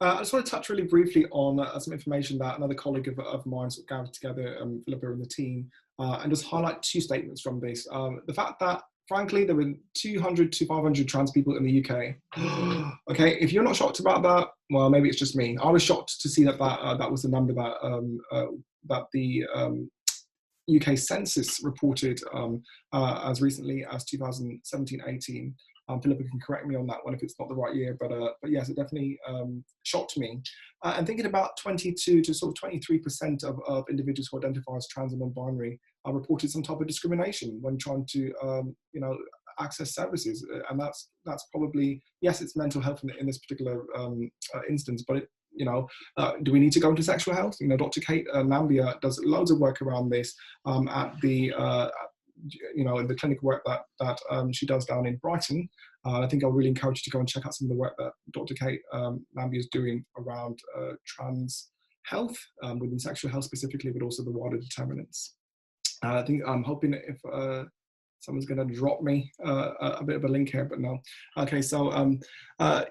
I just want to touch really briefly on some information that another colleague of mine sort of gathered together, Philippa and the team, and just highlight two statements from this. The fact that, frankly, there were 200 to 500 trans people in the UK. Okay, if you're not shocked about that, well, maybe it's just me. I was shocked to see that that was the number that the UK census reported as recently as 2017-18. Philippa can correct me on that one if it's not the right year, but yes, it definitely shocked me. And thinking about 22 to sort of 23% of individuals who identify as trans and non-binary reported some type of discrimination when trying to, you know, access services. And that's probably, yes, it's mental health in this particular instance, but you know, do we need to go into sexual health? You know, Dr. Kate Nambia does loads of work around this at the you know, in the clinical work that she does down in Brighton. I think I'll really encourage you to go and check out some of the work that Dr. Kate Nambia is doing around trans health, within sexual health specifically, but also the wider determinants. I think I'm hoping if someone's going to drop me a bit of a link here, but no. Okay, so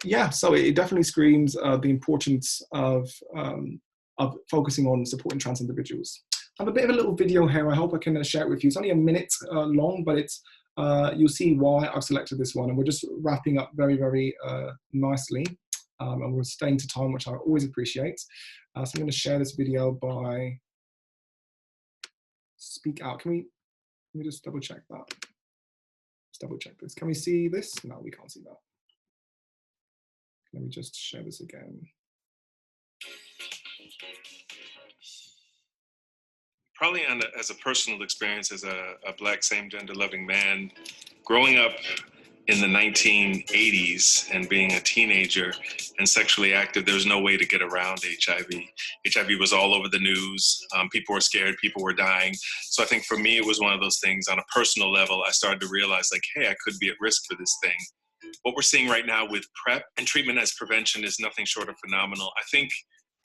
yeah, so it definitely screams the importance of focusing on supporting trans individuals. I have a bit of a little video here. I hope I can share it with you. It's only a minute long, but it's you'll see why I've selected this one. And we're just wrapping up very, very nicely. And we're staying to time, which I always appreciate. So I'm going to share this video by Speak Out. Let me just double check that. Let's double check this. Can we see this? No, we can't see that. Let me just share this again. Probably as a personal experience as a Black same-gender loving man, growing up in the 1980s and being a teenager and sexually active, there was no way to get around HIV. HIV was all over the news. People were scared, people were dying. So I think for me, it was one of those things on a personal level, I started to realize like, hey, I could be at risk for this thing. What we're seeing right now with PrEP and treatment as prevention is nothing short of phenomenal. I think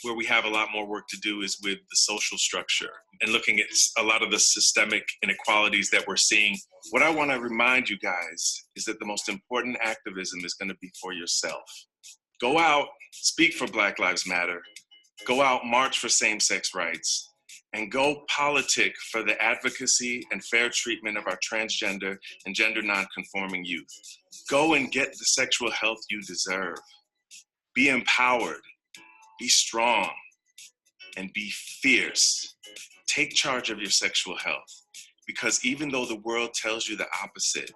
where we have a lot more work to do is with the social structure and looking at a lot of the systemic inequalities that we're seeing. What I want to remind you guys is that the most important activism is going to be for yourself. Go out, speak for Black Lives Matter, go out, march for same-sex rights, and go politic for the advocacy and fair treatment of our transgender and gender non-conforming youth. Go and get the sexual health you deserve. Be empowered. Be strong and be fierce. Take charge of your sexual health, because even though the world tells you the opposite,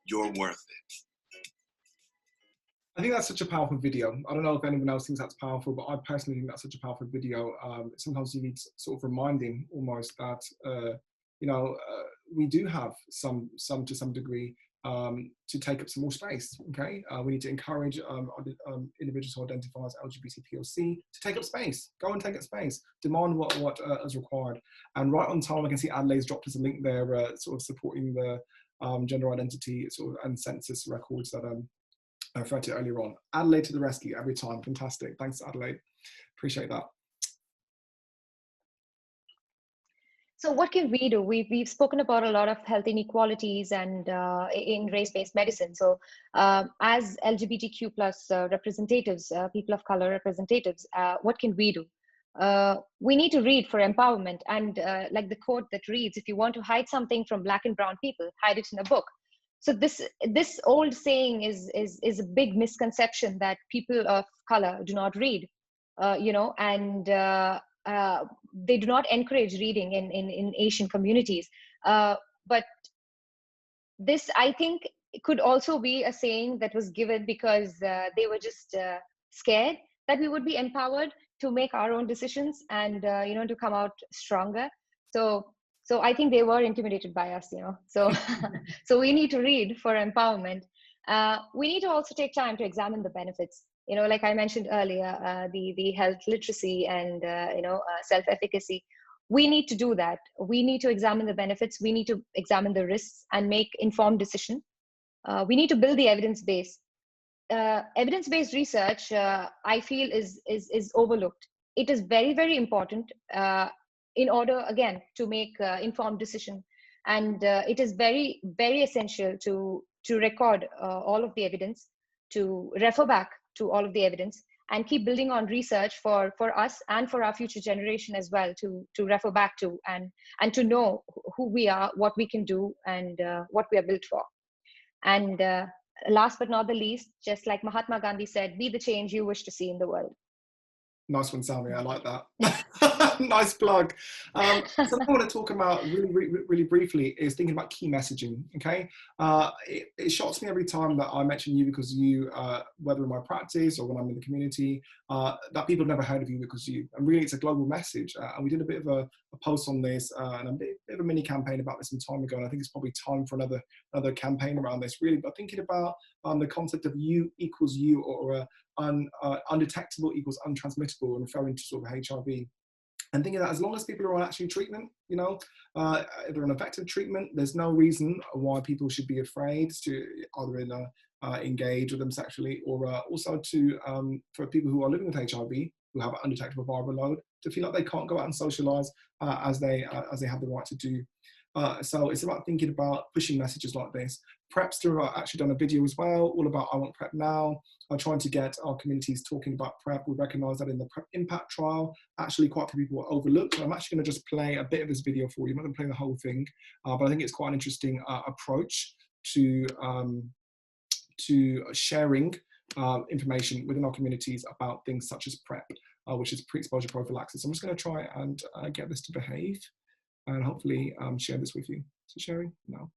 you're worth it. I think that's such a powerful video. I don't know if anyone else thinks that's powerful, but I personally think that's such a powerful video. Sometimes you need sort of reminding almost that, we do have some to some degree to take up some more space, okay? We need to encourage individuals who identify as LGBTQC to take up space. Go and take up space. Demand what is required. And right on time, I can see Adelaide's dropped us a link there, sort of supporting the gender identity sort of and census records that I referred to earlier on. Adelaide to the rescue every time. Fantastic. Thanks, Adelaide. Appreciate that. So what can we do? We've spoken about a lot of health inequalities and in race-based medicine. So as LGBTQ plus representatives, people of color representatives, what can we do? We need to read for empowerment. And like the quote that reads, if you want to hide something from Black and brown people, hide it in a book. So this old saying is a big misconception that people of color do not read, and they do not encourage reading in Asian communities. But this, I think, could also be a saying that was given because they were just scared that we would be empowered to make our own decisions and to come out stronger. So I think they were intimidated by us, So so we need to read for empowerment. We need to also take time to examine the benefits. Like I mentioned earlier, the health literacy and self-efficacy. We need to do that. We need to examine the benefits. We need to examine the risks and make informed decision. We need to build the evidence base. Evidence-based research, I feel, is overlooked. It is very, very important in order, again, to make informed decision. And it is very, very essential to record all of the evidence, to refer back to all of the evidence, and keep building on research for us and for our future generation as well, to refer back to and to know who we are, what we can do, and what we are built for. And last but not the least, just like Mahatma Gandhi said, be the change you wish to see in the world. Nice one, Salmi. I like that. Nice plug. Something I want to talk about really briefly is thinking about key messaging. Okay, it shocks me every time that I mention you because you, whether in my practice or when I'm in the community, that people have never heard of you because you. And really, it's a global message. And we did a bit of a post on this and a bit of a mini campaign about this some time ago. And I think it's probably time for another campaign around this. Really, but thinking about the concept of you equals you, or undetectable equals untransmittable, and referring to sort of HIV. And thinking that as long as people are on actually treatment, they're on effective treatment, there's no reason why people should be afraid to either engage with them sexually, or also to for people who are living with HIV, who have an undetectable viral load, to feel like they can't go out and socialise as they have the right to do. So it's about thinking about pushing messages like this. Prepster actually done a video as well, all about I Want PrEP Now, trying to get our communities talking about PrEP. We recognise that in the PrEP Impact trial, actually quite a few people were overlooked. So I'm actually going to just play a bit of this video for you. I'm not going to play the whole thing, but I think it's quite an interesting approach to sharing information within our communities about things such as PrEP, which is pre-exposure prophylaxis. I'm just going to try and get this to behave, and hopefully share this with you. So sharing now.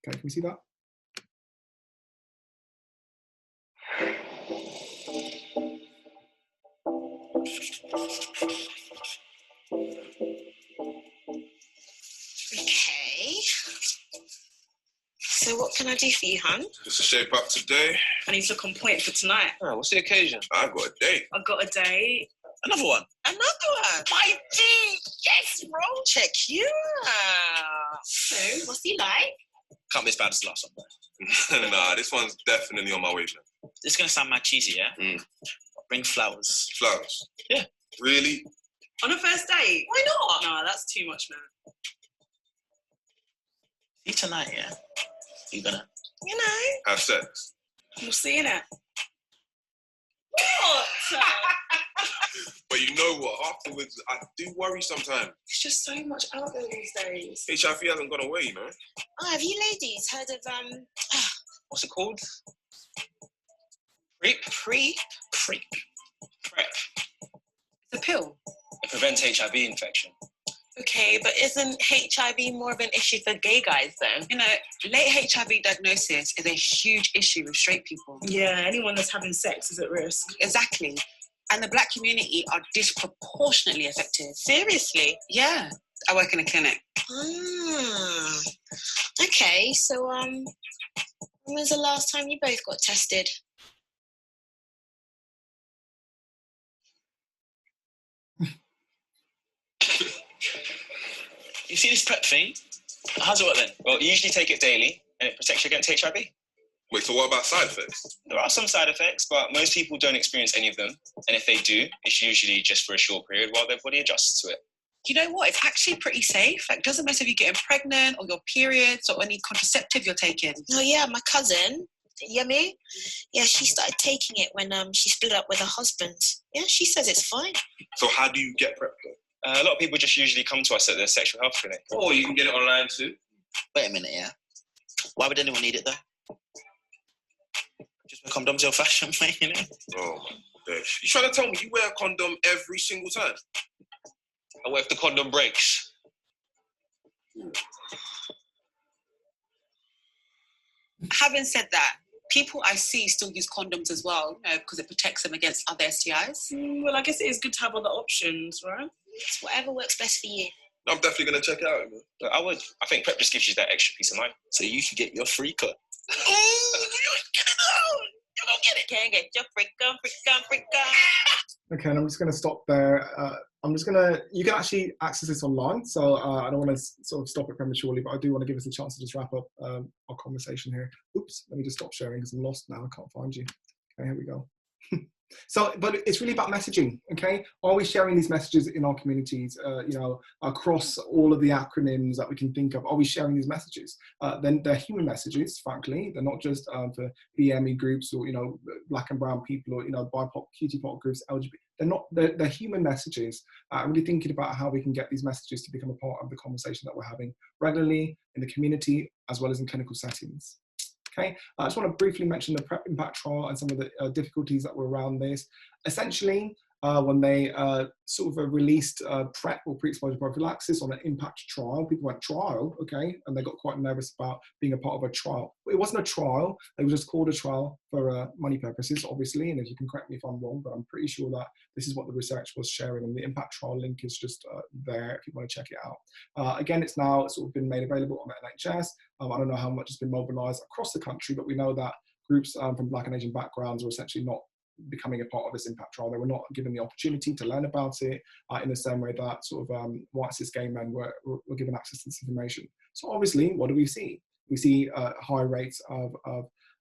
Okay, can we see that? Okay. So what can I do for you, hon? Just to shape up today. I need to look on point for tonight. Oh, what's the occasion? I've got a date. I've got a date. Another one. Another one? My D! Yes, bro! Check you out. So, what's he like? Can't be as bad as the last one. Nah, this one's definitely on my wavelength. This is going to sound mad cheesy, yeah? Bring flowers. Flowers? Yeah. Really? On a first date? Why not? Nah, that's too much, man. See tonight, yeah? You gonna? You know. Have sex? We'll see in it. What? But you know what? Afterwards, I do worry sometimes. It's just so much out there these days. HIV hasn't gone away, you know? Oh, have you ladies heard of, What's it called? PrEP? PrEP. It's a pill. It prevents HIV infection. Okay, but isn't HIV more of an issue for gay guys though? You know, late HIV diagnosis is a huge issue with straight people. Yeah, anyone that's having sex is at risk. Exactly. And the Black community are disproportionately affected. Seriously? Yeah. I work in a clinic. Ah, okay, so when was the last time you both got tested? You see this PrEP thing? How's it work then? Well, you usually take it daily and it protects you against HIV. Wait, so what about side effects? There are some side effects, but most people don't experience any of them. And if they do, it's usually just for a short period while their body adjusts to it. You know what? It's actually pretty safe. Like, it doesn't matter if you're getting pregnant or your periods or any contraceptive you're taking. Oh yeah, my cousin, Yemi, yeah, she started taking it when she split up with her husband. Yeah, she says it's fine. So how do you get PrEP though? A lot of people just usually come to us at the sexual health clinic. Oh, you can get it online too? Wait a minute, yeah. Why would anyone need it though? Just wear condoms old fashioned, mate, you know? Oh, gosh. You trying to tell me you wear a condom every single time? And what if the condom breaks? Having said that, people I see still use condoms as well, you know, because it protects them against other STIs. Well, I guess it is good to have other options, right? It's whatever works best for you. I'm definitely going to check it out. Man. Look, I would. I think PrEP just gives you that extra peace of mind. So you should get your free cut. Oh, get it out! You don't get it. Can't get your freak on. Okay, and I'm just going to stop there. You can actually access this online, so I don't want to sort of stop it prematurely, but I do want to give us a chance to just wrap up our conversation here. Oops, let me just stop sharing because I'm lost now. I can't find you. Okay, here we go. So, but it's really about messaging, okay? Are we sharing these messages in our communities, you know, across all of the acronyms that we can think of? Are we sharing these messages? Then they're human messages, frankly. They're not just for BME groups or, you know, Black and brown people or, you know, BIPOC, QT groups, LGBT. They're human messages. I'm really thinking about how we can get these messages to become a part of the conversation that we're having regularly in the community as well as in clinical settings. Okay, I just want to briefly mention the PrEP impact trial and some of the difficulties that were around this. Essentially, when they sort of released PrEP or pre-exposure prophylaxis on an impact trial, people went trial, okay, and they got quite nervous about being a part of a trial. But it wasn't a trial, it was just called a trial for money purposes, obviously, and if you can correct me if I'm wrong, but I'm pretty sure that this is what the research was sharing, and the impact trial link is just there if you want to check it out. Again, it's now sort of been made available on the NHS. I don't know how much has been mobilised across the country, but we know that groups from Black and Asian backgrounds are essentially not becoming a part of this impact trial. They were not given the opportunity to learn about it in the same way that sort of white cis gay men were given access to this information. So obviously, what do we see? We see high rates of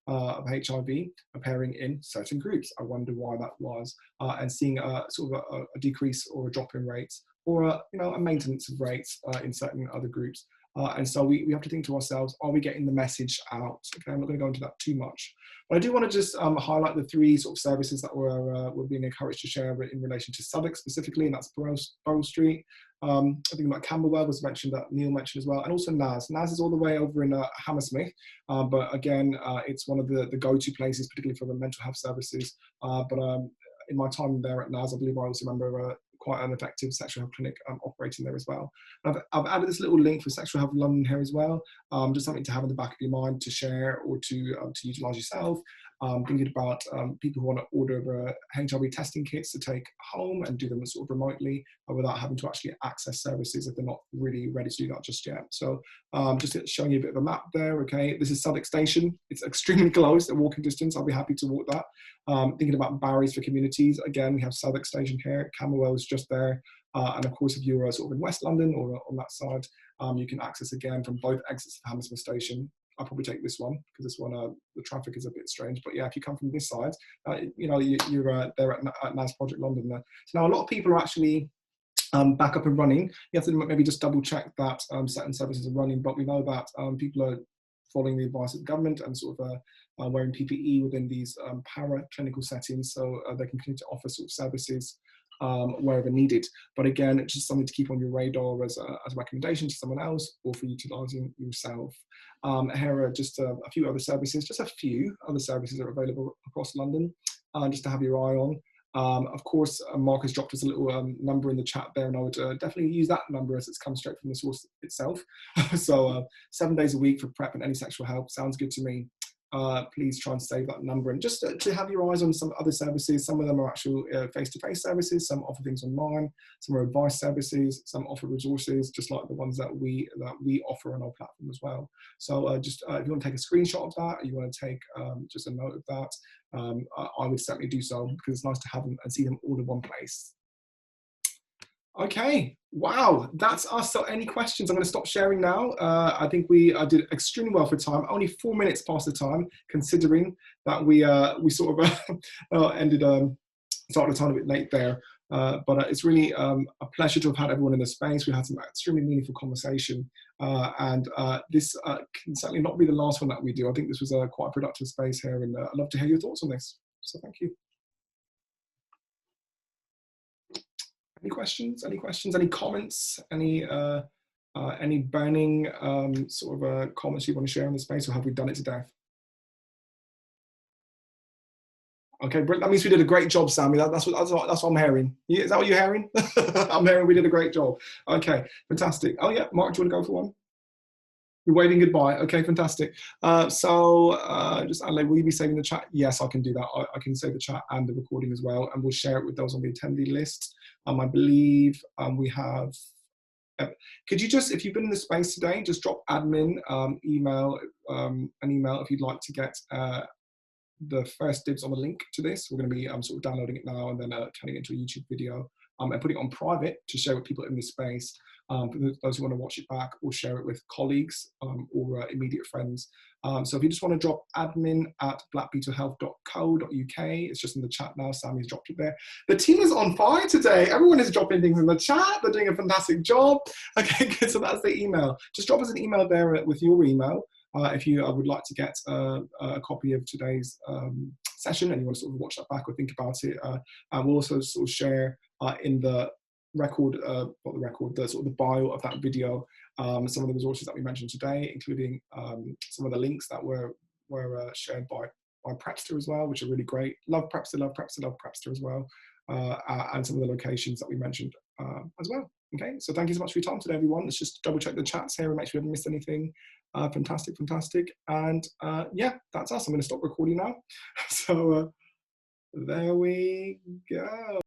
HIV appearing in certain groups. I wonder why that was, and seeing sort of a decrease or a drop in rates, or you know, a maintenance of rates in certain other groups. And so we have to think to ourselves, are we getting the message out? Okay, I'm not going to go into that too much. But I do want to just highlight the three sort of services that we're being encouraged to share in relation to Southwark specifically, and that's Borough Street. I think about Camberwell was mentioned, that Neil mentioned as well, and also NAS. NAS is all the way over in Hammersmith, but again, it's one of the go-to places, particularly for the mental health services. In my time there at NAS, I believe I also remember quite an effective sexual health clinic operating there as well. I've added this little link for Sexual Health London here as well, just something to have in the back of your mind to share or to utilise yourself. thinking about people who want to order HIV testing kits to take home and do them sort of remotely without having to actually access services if they're not really ready to do that just yet. So just showing you a bit of a map there, okay? This is Southwark Station. It's extremely close at walking distance. I'll be happy to walk that. Thinking about barriers for communities, again, we have Southwark Station here. Camberwell is just there. And of course, if you're sort of in West London or on that side, you can access again from both exits of Hammersmith Station. I'll probably take this one because this one, the traffic is a bit strange. But yeah, if you come from this side, you know, you're there at NAS Project London there. So now a lot of people are actually back up and running. You have to maybe just double check that certain services are running, but we know that people are following the advice of the government and sort of wearing PPE within these para-clinical settings, so they can continue to offer sort of services wherever needed. But again, it's just something to keep on your radar as a recommendation to someone else or for utilising yourself. Here are just a few other services, just a few other services that are available across London, just to have your eye on. Of course, Mark has dropped us a little number in the chat there, and I would definitely use that number as it's come straight from the source itself. So 7 days a week for PrEP and any sexual help sounds good to me. Please try and save that number, and just to have your eyes on some other services. Some of them are actual face-to-face services, some offer things online, some are advice services, some offer resources, just like the ones that we offer on our platform as well. So just if you want to take a screenshot of that, or you want to take just a note of that, I would certainly do so, because it's nice to have them and see them all in one place. Okay, wow, that's us. So any questions? I'm going to stop sharing now. I think we did extremely well for time. Only 4 minutes past the time, considering that we sort of started a tiny bit late there. But it's really a pleasure to have had everyone in the space. We had some extremely meaningful conversation, and this can certainly not be the last one that we do. I think this was quite a productive space here, and I'd love to hear your thoughts on this. So thank you. Any questions? Any questions? Any comments? Any burning sort of comments you want to share in the space, or have we done it to death? Okay, that means we did a great job, Sammy. That's what I'm hearing. Is that what you're hearing? I'm hearing we did a great job. Okay, fantastic. Oh yeah, Mark, do you want to go for one? You're waving goodbye. Okay, fantastic. Just Adelaide, will you be saving the chat? Yes, I can do that. I can save the chat and the recording as well, and we'll share it with those on the attendee list. I believe we have. Could you just, if you've been in the space today, just drop admin an email if you'd like to get the first dibs on the link to this. We're going to be sort of downloading it now and then turning it into a YouTube video and putting it on private to share with people in the space. For those who want to watch it back, or share it with colleagues or immediate friends. So if you just want to drop admin@blackbeetlehealth.co.uk, it's just in the chat now. Sammy's dropped it there. The team is on fire today. Everyone is dropping things in the chat. They're doing a fantastic job. Okay, good. So that's the email. Just drop us an email there with your email if you would like to get a copy of today's session and you want to sort of watch that back or think about it. And we'll also sort of share in the record, the sort of the bio of that video, some of the resources that we mentioned today, including some of the links that were shared by Prepster as well, which are really great. Love Prepster, love Prepster, love Prepster as well, and some of the locations that we mentioned as well. Okay, so thank you so much for your time today, everyone. Let's just double check the chats here and make sure we haven't missed anything. Fantastic, fantastic. And yeah, that's us. I'm going to stop recording now. So there we go.